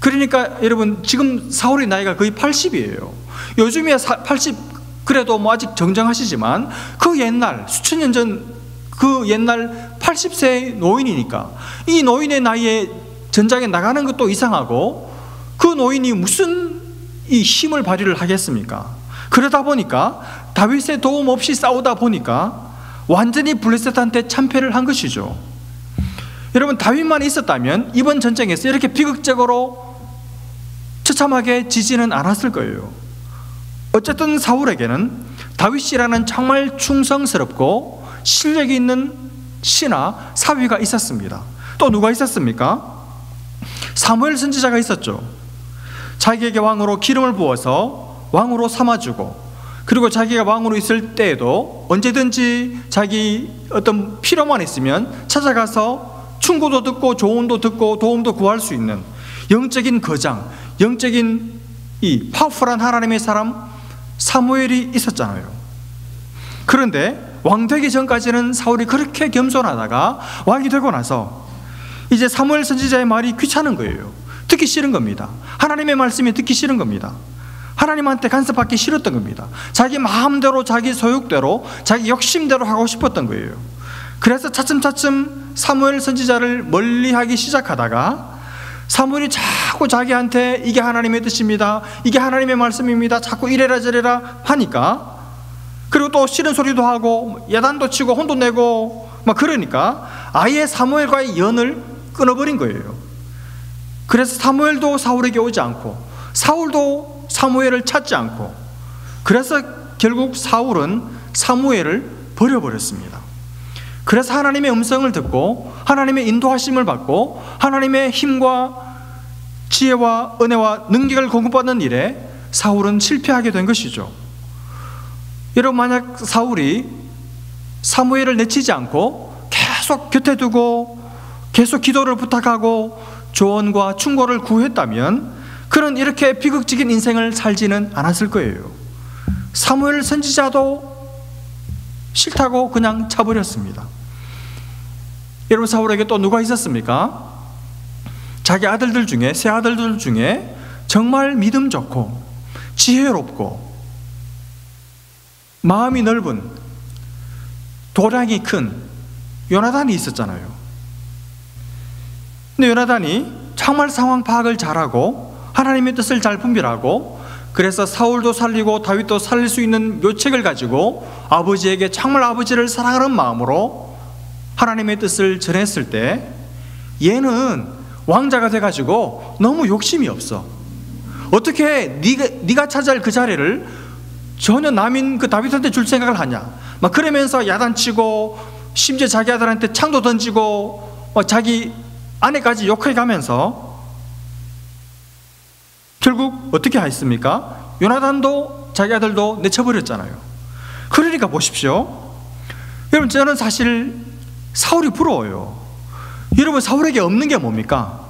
그러니까 여러분 지금 사울의 나이가 거의 80이에요. 요즘에 80, 그래도 뭐 아직 정정하시지만 그 옛날 수천 년 전 그 옛날 80세의 노인이니까 이 노인의 나이에 전장에 나가는 것도 이상하고, 그 노인이 무슨 이 힘을 발휘를 하겠습니까? 그러다 보니까 다윗의 도움 없이 싸우다 보니까 완전히 블레셋한테 참패를 한 것이죠. 여러분, 다윗만 있었다면 이번 전쟁에서 이렇게 비극적으로 처참하게 지지는 않았을 거예요. 어쨌든 사울에게는 다윗이라는 정말 충성스럽고 실력이 있는 신하 사위가 있었습니다. 또 누가 있었습니까? 사무엘 선지자가 있었죠. 자기에게 왕으로 기름을 부어서 왕으로 삼아주고, 그리고 자기가 왕으로 있을 때에도 언제든지 자기 어떤 필요만 있으면 찾아가서 충고도 듣고 조언도 듣고 도움도 구할 수 있는 영적인 거장, 영적인 이 파워풀한 하나님의 사람 사무엘이 있었잖아요. 그런데 왕 되기 전까지는 사울이 그렇게 겸손하다가 왕이 되고 나서 이제 사무엘 선지자의 말이 귀찮은 거예요. 듣기 싫은 겁니다. 하나님의 말씀이 듣기 싫은 겁니다. 하나님한테 간섭받기 싫었던 겁니다. 자기 마음대로, 자기 소욕대로, 자기 욕심대로 하고 싶었던 거예요. 그래서 차츰차츰 사무엘 선지자를 멀리하기 시작하다가 사무엘이 자꾸 자기한테 이게 하나님의 뜻입니다, 이게 하나님의 말씀입니다, 자꾸 이래라 저래라 하니까, 그리고 또 싫은 소리도 하고 야단도 치고 혼도 내고 막 그러니까 아예 사무엘과의 연을 끊어버린 거예요. 그래서 사무엘도 사울에게 오지 않고 사울도 사무엘을 찾지 않고, 그래서 결국 사울은 사무엘을 버려버렸습니다. 그래서 하나님의 음성을 듣고 하나님의 인도하심을 받고 하나님의 힘과 지혜와 은혜와 능력을 공급받는 일에 사울은 실패하게 된 것이죠. 여러분, 만약 사울이 사무엘을 내치지 않고 계속 곁에 두고 계속 기도를 부탁하고 조언과 충고를 구했다면 그는 이렇게 비극적인 인생을 살지는 않았을 거예요. 사무엘 선지자도 싫다고 그냥 차버렸습니다. 여러분, 사울에게 또 누가 있었습니까? 자기 아들들 중에, 세 아들들 중에 정말 믿음 좋고 지혜롭고 마음이 넓은, 도량이 큰 요나단이 있었잖아요. 근데 요나단이 정말 상황 파악을 잘하고 하나님의 뜻을 잘 분별하고, 그래서 사울도 살리고 다윗도 살릴 수 있는 묘책을 가지고 아버지에게 정말 아버지를 사랑하는 마음으로 하나님의 뜻을 전했을 때, 얘는 왕자가 돼가지고 너무 욕심이 없어. 어떻게 네가 차지할 그 자리를 전혀 남인 그 다윗한테 줄 생각을 하냐, 막 그러면서 야단치고 심지어 자기 아들한테 창도 던지고 막 자기 아내까지 욕해가면서 결국 어떻게 했습니까? 요나단도 자기 아들도 내쳐버렸잖아요. 그러니까 보십시오. 여러분, 저는 사실 사울이 부러워요. 여러분, 사울에게 없는 게 뭡니까?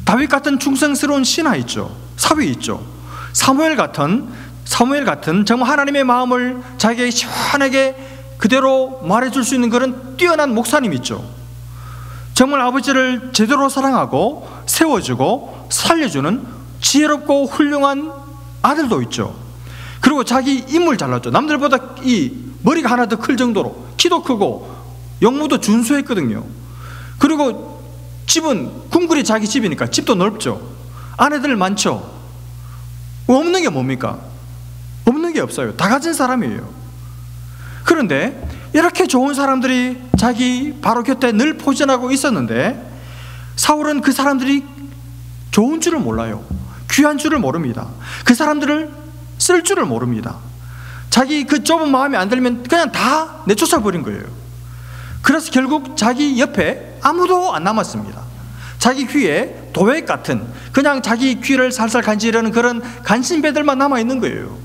다윗 같은 충성스러운 신하 있죠. 사위 있죠. 사무엘 같은 정말 하나님의 마음을 자기에게 시원하게 그대로 말해줄 수 있는 그런 뛰어난 목사님 있죠. 정말 아버지를 제대로 사랑하고 세워주고 살려주는 지혜롭고 훌륭한 아들도 있죠. 그리고 자기 인물 잘났죠. 남들보다 이 머리가 하나 더 클 정도로 키도 크고 용모도 준수했거든요. 그리고 집은 궁궐이 자기 집이니까 집도 넓죠. 아내들 많죠. 없는 게 뭡니까? 없는 게 없어요. 다 가진 사람이에요. 그런데 이렇게 좋은 사람들이 자기 바로 곁에 늘 포진하고 있었는데 사울은 그 사람들이 좋은 줄을 몰라요. 귀한 줄을 모릅니다. 그 사람들을 쓸 줄을 모릅니다. 자기 그 좁은 마음에 안 들면 그냥 다 내쫓아 버린 거예요. 그래서 결국 자기 옆에 아무도 안 남았습니다. 자기 귀에 도액 같은, 그냥 자기 귀를 살살 간지르는 그런 간신배들만 남아있는 거예요.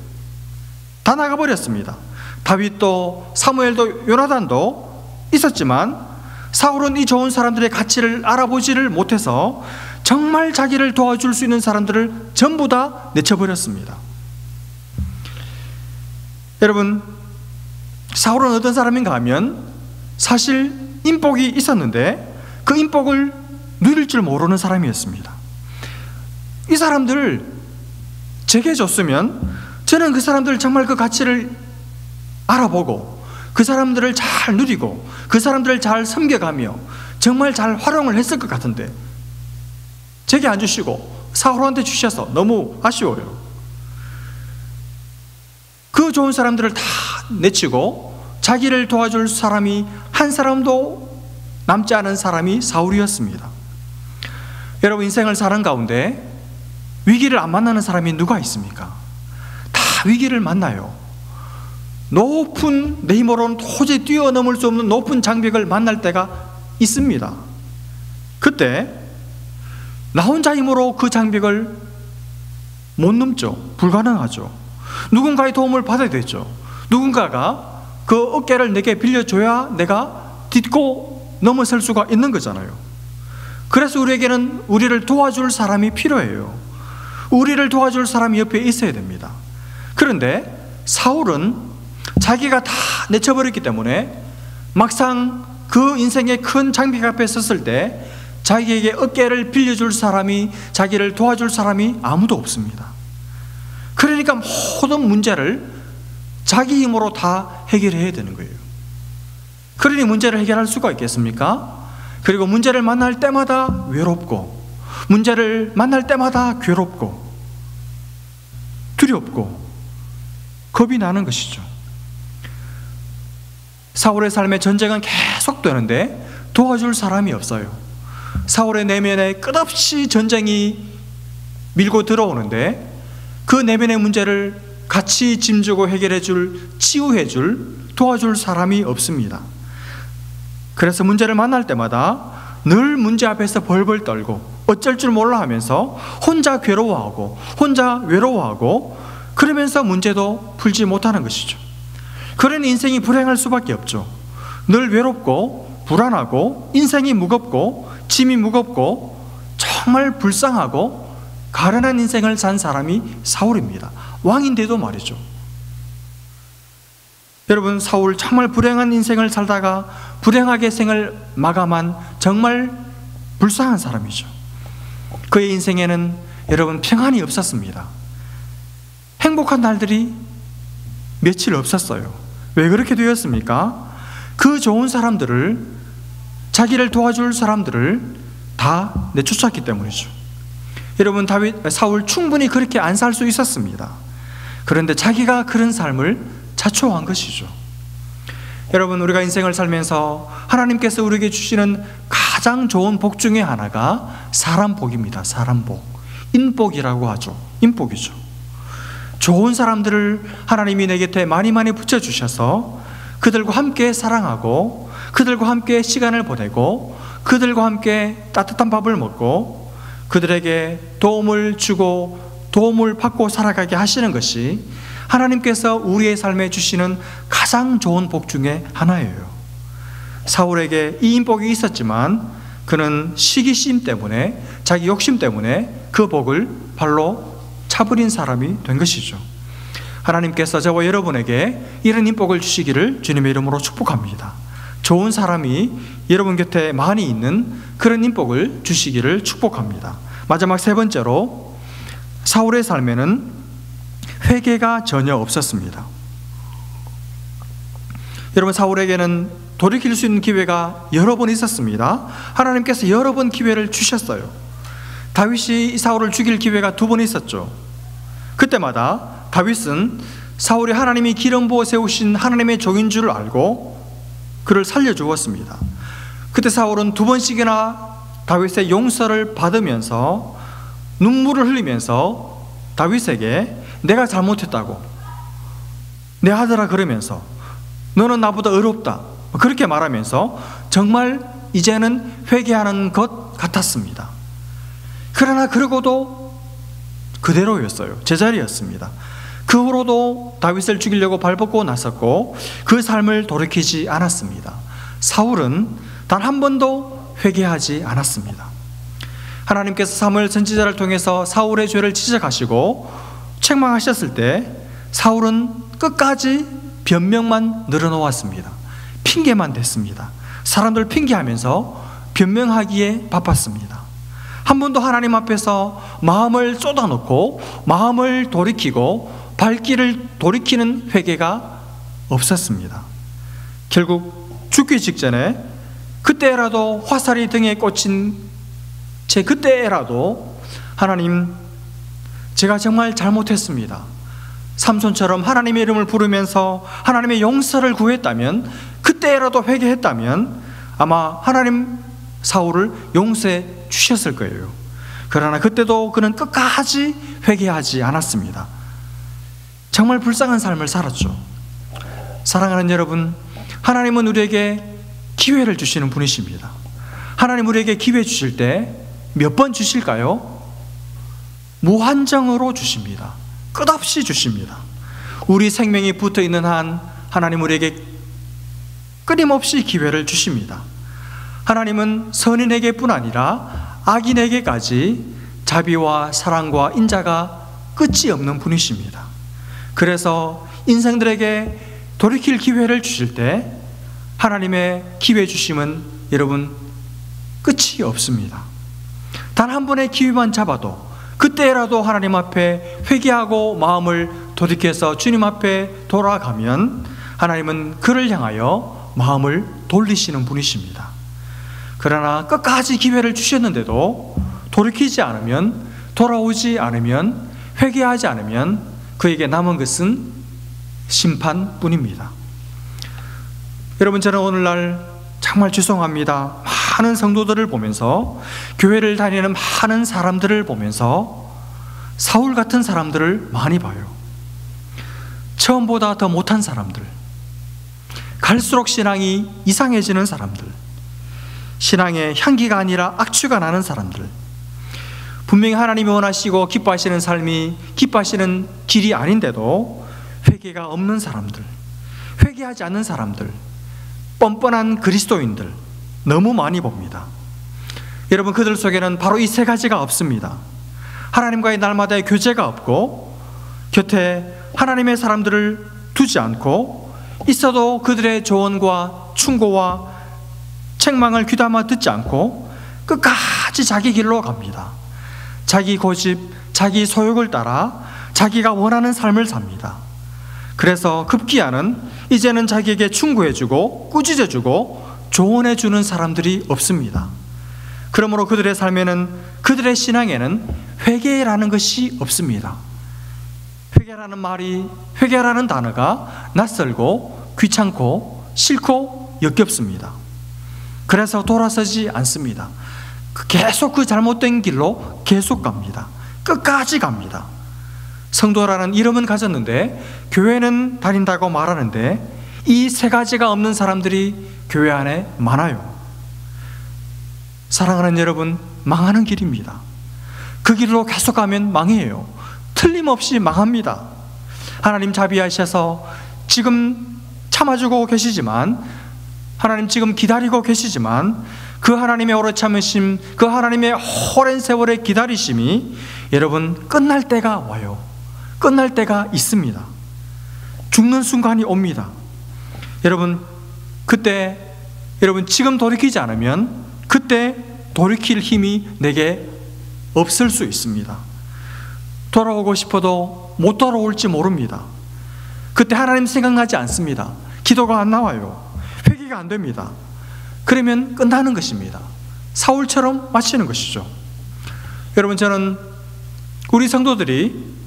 다 나가버렸습니다. 다윗도 사무엘도 요나단도 있었지만 사울은 이 좋은 사람들의 가치를 알아보지를 못해서 정말 자기를 도와줄 수 있는 사람들을 전부 다 내쳐버렸습니다. 여러분, 사울은 어떤 사람인가 하면 사실 인복이 있었는데 그 인복을 누릴 줄 모르는 사람이었습니다. 이 사람들 제게 줬으면 저는 그 사람들 정말 그 가치를 알아보고 그 사람들을 잘 누리고 그 사람들을 잘 섬겨가며 정말 잘 활용을 했을 것 같은데 제게 안 주시고 사울한테 주셔서 너무 아쉬워요. 그 좋은 사람들을 다 내치고 자기를 도와줄 사람이 한 사람도 남지 않은 사람이 사울이었습니다. 여러분, 인생을 사는 가운데 위기를 안 만나는 사람이 누가 있습니까? 다 위기를 만나요. 높은, 내 힘으로는 도저히 뛰어넘을 수 없는 높은 장벽을 만날 때가 있습니다. 그때 나 혼자 힘으로 그 장벽을 못 넘죠. 불가능하죠. 누군가의 도움을 받아야 되죠. 누군가가 그 어깨를 내게 빌려줘야 내가 딛고 넘어설 수가 있는 거잖아요. 그래서 우리에게는 우리를 도와줄 사람이 필요해요. 우리를 도와줄 사람이 옆에 있어야 됩니다. 그런데 사울은 자기가 다 내쳐버렸기 때문에 막상 그 인생의 큰 장벽 앞에 섰을 때 자기에게 어깨를 빌려줄 사람이, 자기를 도와줄 사람이 아무도 없습니다. 그러니까 모든 문제를 자기 힘으로 다 해결해야 되는 거예요. 그러니 문제를 해결할 수가 있겠습니까? 그리고 문제를 만날 때마다 외롭고 문제를 만날 때마다 괴롭고 두렵고 겁이 나는 것이죠. 사울의 삶의 전쟁은 계속되는데 도와줄 사람이 없어요. 사울의 내면에 끝없이 전쟁이 밀고 들어오는데 그 내면의 문제를 같이 짐지고 해결해줄, 치유해줄, 도와줄 사람이 없습니다. 그래서 문제를 만날 때마다 늘 문제 앞에서 벌벌 떨고 어쩔 줄 몰라 하면서 혼자 괴로워하고 혼자 외로워하고 그러면서 문제도 풀지 못하는 것이죠. 그런 인생이 불행할 수밖에 없죠. 늘 외롭고 불안하고 인생이 무겁고 짐이 무겁고 정말 불쌍하고 가련한 인생을 산 사람이 사울입니다. 왕인데도 말이죠. 여러분, 사울 정말 불행한 인생을 살다가 불행하게 생을 마감한 정말 불쌍한 사람이죠. 그의 인생에는 여러분 평안이 없었습니다. 행복한 날들이 며칠 없었어요. 왜 그렇게 되었습니까? 그 좋은 사람들을, 자기를 도와줄 사람들을 다 내쫓았기 때문이죠. 여러분, 사울 충분히 그렇게 안 살 수 있었습니다. 그런데 자기가 그런 삶을 자초한 것이죠. 여러분, 우리가 인생을 살면서 하나님께서 우리에게 주시는 가장 좋은 복 중에 하나가 사람 복입니다. 사람 복. 인복이라고 하죠. 인복이죠. 좋은 사람들을 하나님이 내 곁에 많이 붙여주셔서 그들과 함께 사랑하고 그들과 함께 시간을 보내고 그들과 함께 따뜻한 밥을 먹고 그들에게 도움을 주고 도움을 받고 살아가게 하시는 것이 하나님께서 우리의 삶에 주시는 가장 좋은 복 중에 하나예요. 사울에게 이 인복이 있었지만 그는 시기심 때문에, 자기 욕심 때문에 그 복을 발로 차버린 사람이 된 것이죠. 하나님께서 저와 여러분에게 이런 인복을 주시기를 주님의 이름으로 축복합니다. 좋은 사람이 여러분 곁에 많이 있는 그런 인복을 주시기를 축복합니다. 마지막 세 번째로, 사울의 삶에는 회개가 전혀 없었습니다. 여러분, 사울에게는 돌이킬 수 있는 기회가 여러 번 있었습니다. 하나님께서 여러 번 기회를 주셨어요. 다윗이 사울을 죽일 기회가 2번 있었죠. 그때마다 다윗은 사울이 하나님이 기름 부어 세우신 하나님의 종인 줄을 알고 그를 살려주었습니다. 그때 사울은 2번씩이나 다윗의 용서를 받으면서 눈물을 흘리면서 다윗에게 내가 잘못했다고, 내 아들아 그러면서 너는 나보다 의롭다 그렇게 말하면서 정말 이제는 회개하는 것 같았습니다. 그러나 그러고도 그대로였어요. 제자리였습니다. 그 후로도 다윗을 죽이려고 발벗고 나섰고 그 삶을 돌이키지 않았습니다. 사울은 단 한 번도 회개하지 않았습니다. 하나님께서 사무엘 선지자를 통해서 사울의 죄를 지적하시고 책망하셨을 때 사울은 끝까지 변명만 늘어놓았습니다. 핑계만 댔습니다. 사람들 핑계하면서 변명하기에 바빴습니다. 한 번도 하나님 앞에서 마음을 쏟아놓고 마음을 돌이키고 발길을 돌이키는 회개가 없었습니다. 결국 죽기 직전에 그때라도 화살이 등에 꽂힌 채 그때라도 하나님, 제가 정말 잘못했습니다. 삼손처럼 하나님의 이름을 부르면서 하나님의 용서를 구했다면, 그때라도 회개했다면 아마 하나님 사울을 용서해 주셨을 거예요. 그러나 그때도 그는 끝까지 회개하지 않았습니다. 정말 불쌍한 삶을 살았죠. 사랑하는 여러분, 하나님은 우리에게 기회를 주시는 분이십니다. 하나님 우리에게 기회 주실 때 몇 번 주실까요? 무한정으로 주십니다. 끝없이 주십니다. 우리 생명이 붙어있는 한 하나님 우리에게 끊임없이 기회를 주십니다. 하나님은 선인에게 뿐 아니라 악인에게까지 자비와 사랑과 인자가 끝이 없는 분이십니다. 그래서 인생들에게 돌이킬 기회를 주실 때 하나님의 기회 주심은 여러분 끝이 없습니다. 단 한 번의 기회만 잡아도 그때라도 하나님 앞에 회개하고 마음을 돌이켜서 주님 앞에 돌아가면 하나님은 그를 향하여 마음을 돌리시는 분이십니다. 그러나 끝까지 기회를 주셨는데도 돌이키지 않으면, 돌아오지 않으면, 회개하지 않으면 그에게 남은 것은 심판뿐입니다. 여러분, 저는 오늘날 정말 죄송합니다. 많은 성도들을 보면서, 교회를 다니는 많은 사람들을 보면서 사울 같은 사람들을 많이 봐요. 처음보다 더 못한 사람들, 갈수록 신앙이 이상해지는 사람들, 신앙의 향기가 아니라 악취가 나는 사람들, 분명히 하나님이 원하시고 기뻐하시는 삶이, 기뻐하시는 길이 아닌데도 회개가 없는 사람들, 회개하지 않는 사람들, 뻔뻔한 그리스도인들 너무 많이 봅니다. 여러분, 그들 속에는 바로 이 세 가지가 없습니다. 하나님과의 날마다의 교제가 없고, 곁에 하나님의 사람들을 두지 않고, 있어도 그들의 조언과 충고와 책망을 귀담아 듣지 않고 끝까지 자기 길로 갑니다. 자기 고집, 자기 소욕을 따라 자기가 원하는 삶을 삽니다. 그래서 급기야는 이제는 자기에게 충고해주고 꾸짖어주고 조언해주는 사람들이 없습니다. 그러므로 그들의 삶에는, 그들의 신앙에는 회개라는 것이 없습니다. 회개라는 말이, 회개라는 단어가 낯설고 귀찮고 싫고 역겹습니다. 그래서 돌아서지 않습니다. 계속 그 잘못된 길로 계속 갑니다. 끝까지 갑니다. 성도라는 이름은 가졌는데, 교회는 다닌다고 말하는데, 이 세 가지가 없는 사람들이 교회 안에 많아요. 사랑하는 여러분, 망하는 길입니다. 그 길로 계속 가면 망해요. 틀림없이 망합니다. 하나님 자비하셔서 지금 참아주고 계시지만, 하나님 지금 기다리고 계시지만, 그 하나님의 오래 참으심, 그 하나님의 오랜 세월의 기다리심이 여러분 끝날 때가 와요. 끝날 때가 있습니다. 죽는 순간이 옵니다. 여러분, 그때, 여러분 지금 돌이키지 않으면 그때 돌이킬 힘이 내게 없을 수 있습니다. 돌아오고 싶어도 못 돌아올지 모릅니다. 그때 하나님 생각나지 않습니다. 기도가 안 나와요. 회개가 안 됩니다. 그러면 끝나는 것입니다. 사울처럼 마치는 것이죠. 여러분, 저는 우리 성도들이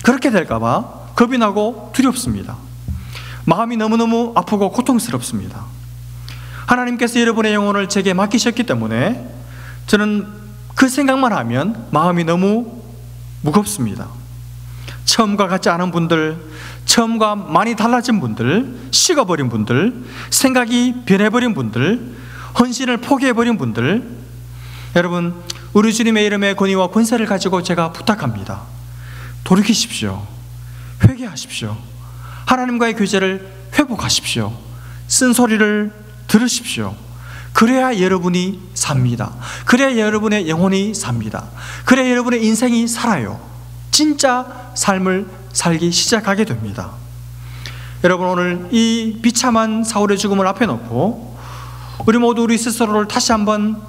그렇게 될까봐 겁이 나고 두렵습니다. 마음이 너무너무 아프고 고통스럽습니다. 하나님께서 여러분의 영혼을 제게 맡기셨기 때문에 저는 그 생각만 하면 마음이 너무 무겁습니다. 처음과 같지 않은 분들, 처음과 많이 달라진 분들, 식어버린 분들, 생각이 변해버린 분들, 헌신을 포기해버린 분들, 여러분, 우리 주님의 이름의 권위와 권세를 가지고 제가 부탁합니다. 돌이키십시오. 회개하십시오. 하나님과의 교제를 회복하십시오. 쓴소리를 들으십시오. 그래야 여러분이 삽니다. 그래야 여러분의 영혼이 삽니다. 그래야 여러분의 인생이 살아요. 진짜 삶을 살기 시작하게 됩니다. 여러분, 오늘 이 비참한 사울의 죽음을 앞에 놓고 우리 모두 우리 스스로를 다시 한번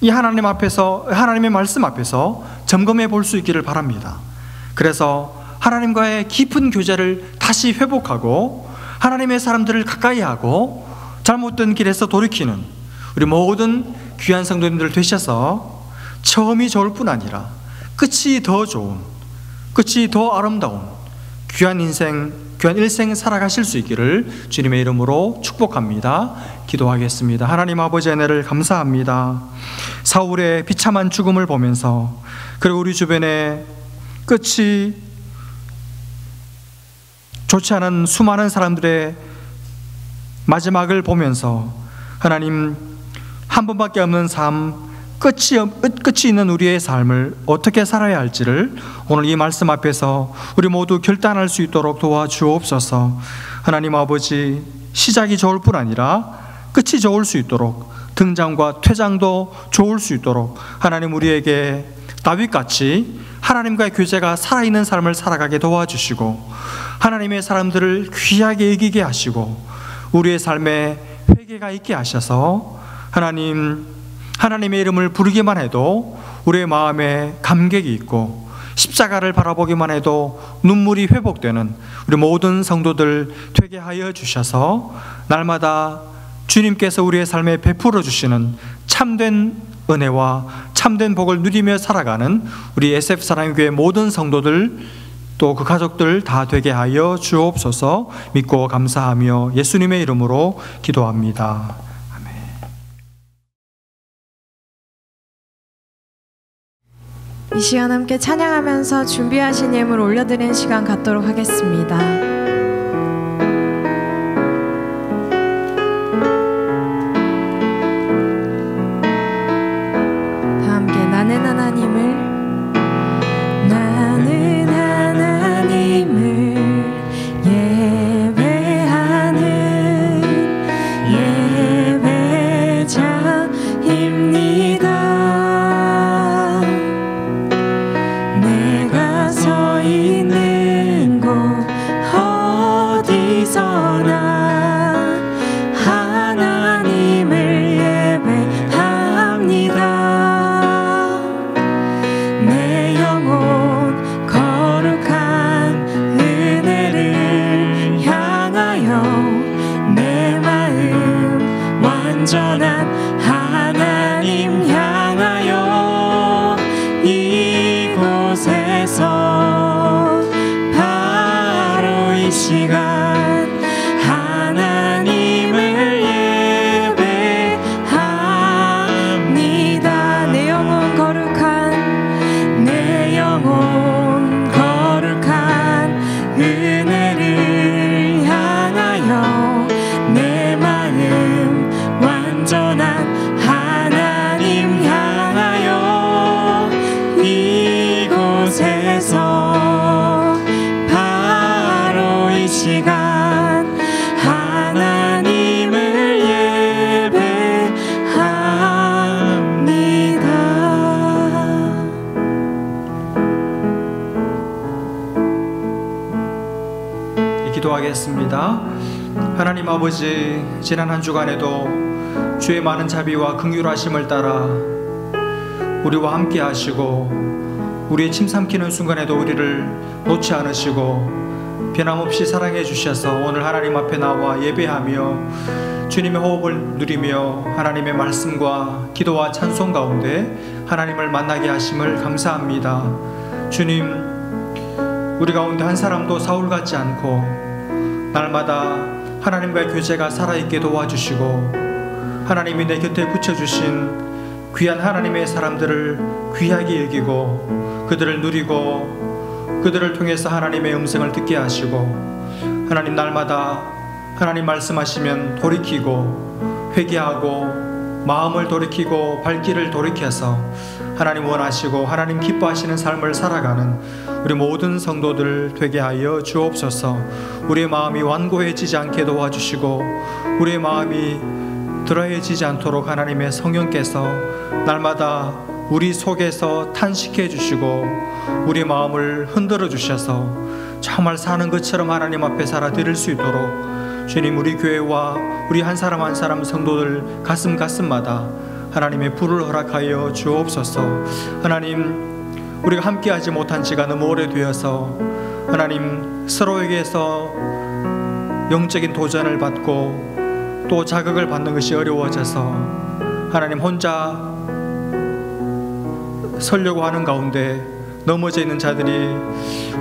이 하나님 앞에서, 하나님의 말씀 앞에서 점검해 볼 수 있기를 바랍니다. 그래서 하나님과의 깊은 교제를 다시 회복하고 하나님의 사람들을 가까이 하고 잘못된 길에서 돌이키는 우리 모든 귀한 성도님들 되셔서 처음이 좋을 뿐 아니라 끝이 더 좋은, 끝이 더 아름다운 귀한 인생, 귀한 일생 살아가실 수 있기를 주님의 이름으로 축복합니다. 기도하겠습니다. 하나님 아버지의 은혜를 감사합니다. 사울의 비참한 죽음을 보면서, 그리고 우리 주변에 끝이 좋지 않은 수많은 사람들의 마지막을 보면서 하나님, 한 번밖에 없는 삶, 끝이 있는 우리의 삶을 어떻게 살아야 할지를 오늘 이 말씀 앞에서 우리 모두 결단할 수 있도록 도와주옵소서. 하나님 아버지, 시작이 좋을 뿐 아니라 끝이 좋을 수 있도록, 등장과 퇴장도 좋을 수 있도록 하나님 우리에게 다윗같이 하나님과의 교제가 살아있는 삶을 살아가게 도와주시고, 하나님의 사람들을 귀하게 여기게 하시고, 우리의 삶에 회개가 있게 하셔서 하나님의 이름을 부르기만 해도 우리의 마음에 감격이 있고, 십자가를 바라보기만 해도 눈물이 회복되는 우리 모든 성도들 되게 하여 주셔서 날마다 주님께서 우리의 삶에 베풀어 주시는 참된 은혜와 참된 복을 누리며 살아가는 우리 SF 사랑교회 모든 성도들 또 그 가족들 다 되게 하여 주옵소서. 믿고 감사하며 예수님의 이름으로 기도합니다. 아멘. 이 시간 함께 찬양하면서 준비하신 예물 올려드리는 시간 갖도록 하겠습니다. 다 함께 나는 하나님을 기도하겠습니다. 하나님 아버지, 지난 한 주간에도 주의 많은 자비와 긍휼하심을 따라 우리와 함께 하시고 우리의 침 삼키는 순간에도 우리를 놓지 않으시고 변함없이 사랑해 주셔서 오늘 하나님 앞에 나와 예배하며 주님의 호흡을 누리며 하나님의 말씀과 기도와 찬송 가운데 하나님을 만나게 하심을 감사합니다. 주님, 우리 가운데 한 사람도 사울 같지 않고 날마다 하나님과의 교제가 살아있게 도와주시고 하나님이 내 곁에 붙여주신 귀한 하나님의 사람들을 귀하게 여기고 그들을 누리고 그들을 통해서 하나님의 음성을 듣게 하시고 하나님 날마다 하나님 말씀하시면 돌이키고 회개하고 마음을 돌이키고 발길을 돌이켜서 하나님 원하시고 하나님 기뻐하시는 삶을 살아가는 우리 모든 성도들 되게 하여 주옵소서. 우리의 마음이 완고해지지 않게 도와주시고 우리의 마음이 드러해지지 않도록 하나님의 성령께서 날마다 우리 속에서 탄식해 주시고 우리의 마음을 흔들어 주셔서 정말 사는 것처럼 하나님 앞에 살아드릴 수 있도록 주님, 우리 교회와 우리 한 사람 한 사람 성도들 가슴마다 하나님의 불을 허락하여 주옵소서. 하나님, 우리가 함께하지 못한 지가 너무 오래되어서 하나님 서로에게서 영적인 도전을 받고 또 자극을 받는 것이 어려워져서 하나님 혼자 서려고 하는 가운데 넘어져 있는 자들이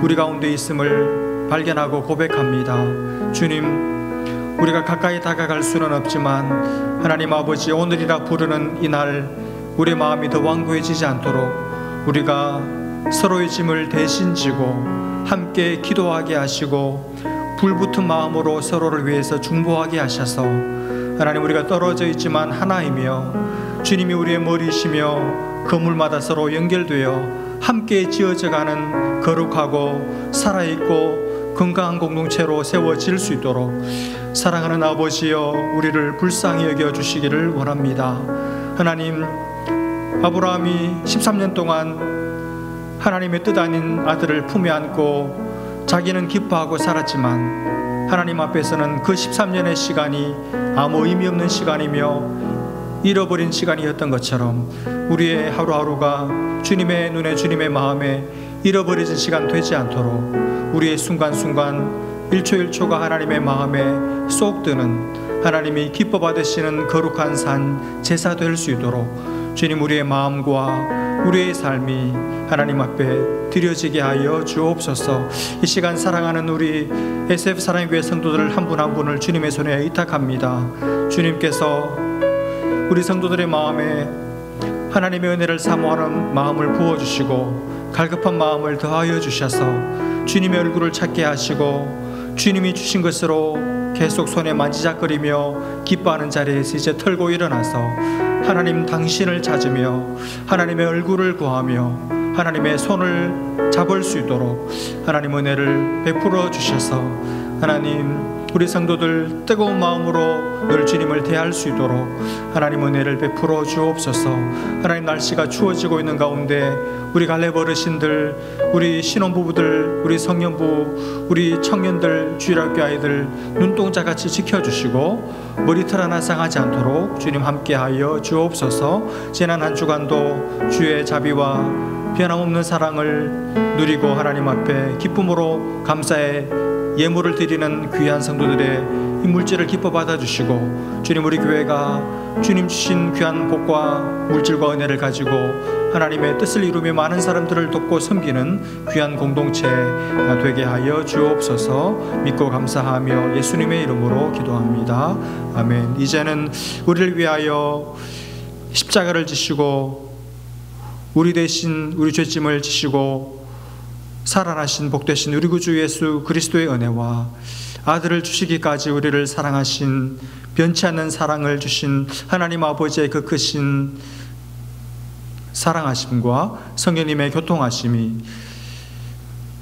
우리 가운데 있음을 발견하고 고백합니다. 주님, 우리가 가까이 다가갈 수는 없지만 하나님 아버지, 오늘이라 부르는 이날 우리의 마음이 더 완고해지지 않도록 우리가 서로의 짐을 대신 지고 함께 기도하게 하시고 불붙은 마음으로 서로를 위해서 중보하게 하셔서 하나님, 우리가 떨어져 있지만 하나이며 주님이 우리의 머리이시며 건물마다 서로 연결되어 함께 지어져가는 거룩하고 살아있고 건강한 공동체로 세워질 수 있도록 사랑하는 아버지여 우리를 불쌍히 여겨주시기를 원합니다. 하나님, 아브라함이 13년 동안 하나님의 뜻 아닌 아들을 품에 안고 자기는 기뻐하고 살았지만 하나님 앞에서는 그 13년의 시간이 아무 의미 없는 시간이며 잃어버린 시간이었던 것처럼 우리의 하루하루가 주님의 눈에 주님의 마음에 잃어버려진 시간 되지 않도록 우리의 순간순간 1초 1초가 하나님의 마음에 쏙 드는 하나님이 기뻐 받으시는 거룩한 산 제사 될 수 있도록 주님, 우리의 마음과 우리의 삶이 하나님 앞에 드려지게 하여 주옵소서. 이 시간 사랑하는 우리 SF 사랑교회 성도들 한 분 한 분을 주님의 손에 의탁합니다. 주님께서 우리 성도들의 마음에 하나님의 은혜를 사모하는 마음을 부어주시고 갈급한 마음을 더하여 주셔서 주님의 얼굴을 찾게 하시고 주님이 주신 것으로 계속 손에 만지작거리며 기뻐하는 자리에서 이제 털고 일어나서 하나님 당신을 찾으며 하나님의 얼굴을 구하며 하나님의 손을 잡을 수 있도록 하나님 은혜를 베풀어 주셔서 하나님 우리 성도들 뜨거운 마음으로 늘 주님을 대할 수 있도록 하나님 은혜를 베풀어 주옵소서. 하나님, 날씨가 추워지고 있는 가운데 우리 갈렙 어르신들, 우리 신혼부부들, 우리 성년부, 우리 청년들, 주일학교 아이들 눈동자같이 지켜주시고 머리털 하나 상하지 않도록 주님 함께하여 주옵소서. 지난 한 주간도 주의 자비와 변함없는 사랑을 누리고 하나님 앞에 기쁨으로 감사의 예물을 드리는 귀한 성도들의 이 물질을 기뻐 받아주시고 주님, 우리 교회가 주님 주신 귀한 복과 물질과 은혜를 가지고 하나님의 뜻을 이루며 많은 사람들을 돕고 섬기는 귀한 공동체 되게 하여 주옵소서. 믿고 감사하며 예수님의 이름으로 기도합니다. 아멘. 이제는 우리를 위하여 십자가를 지시고 우리 대신 우리 죄짐을 지시고 살아나신 복되신 우리 구주 예수 그리스도의 은혜와 아들을 주시기까지 우리를 사랑하신 변치 않는 사랑을 주신 하나님 아버지의 그 크신 사랑하심과 성령님의 교통하심이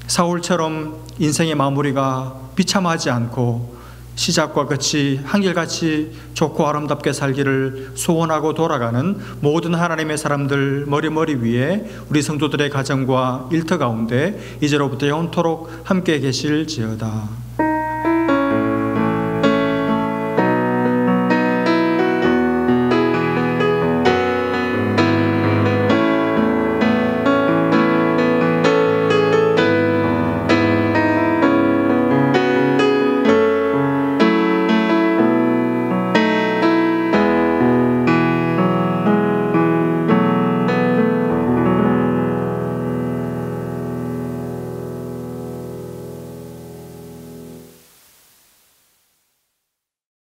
사울처럼 인생의 마무리가 비참하지 않고 시작과 끝이 한결같이 좋고 아름답게 살기를 소원하고 돌아가는 모든 하나님의 사람들 머리 위에 우리 성도들의 가정과 일터 가운데 이제로부터 영원토록 함께 계실지어다.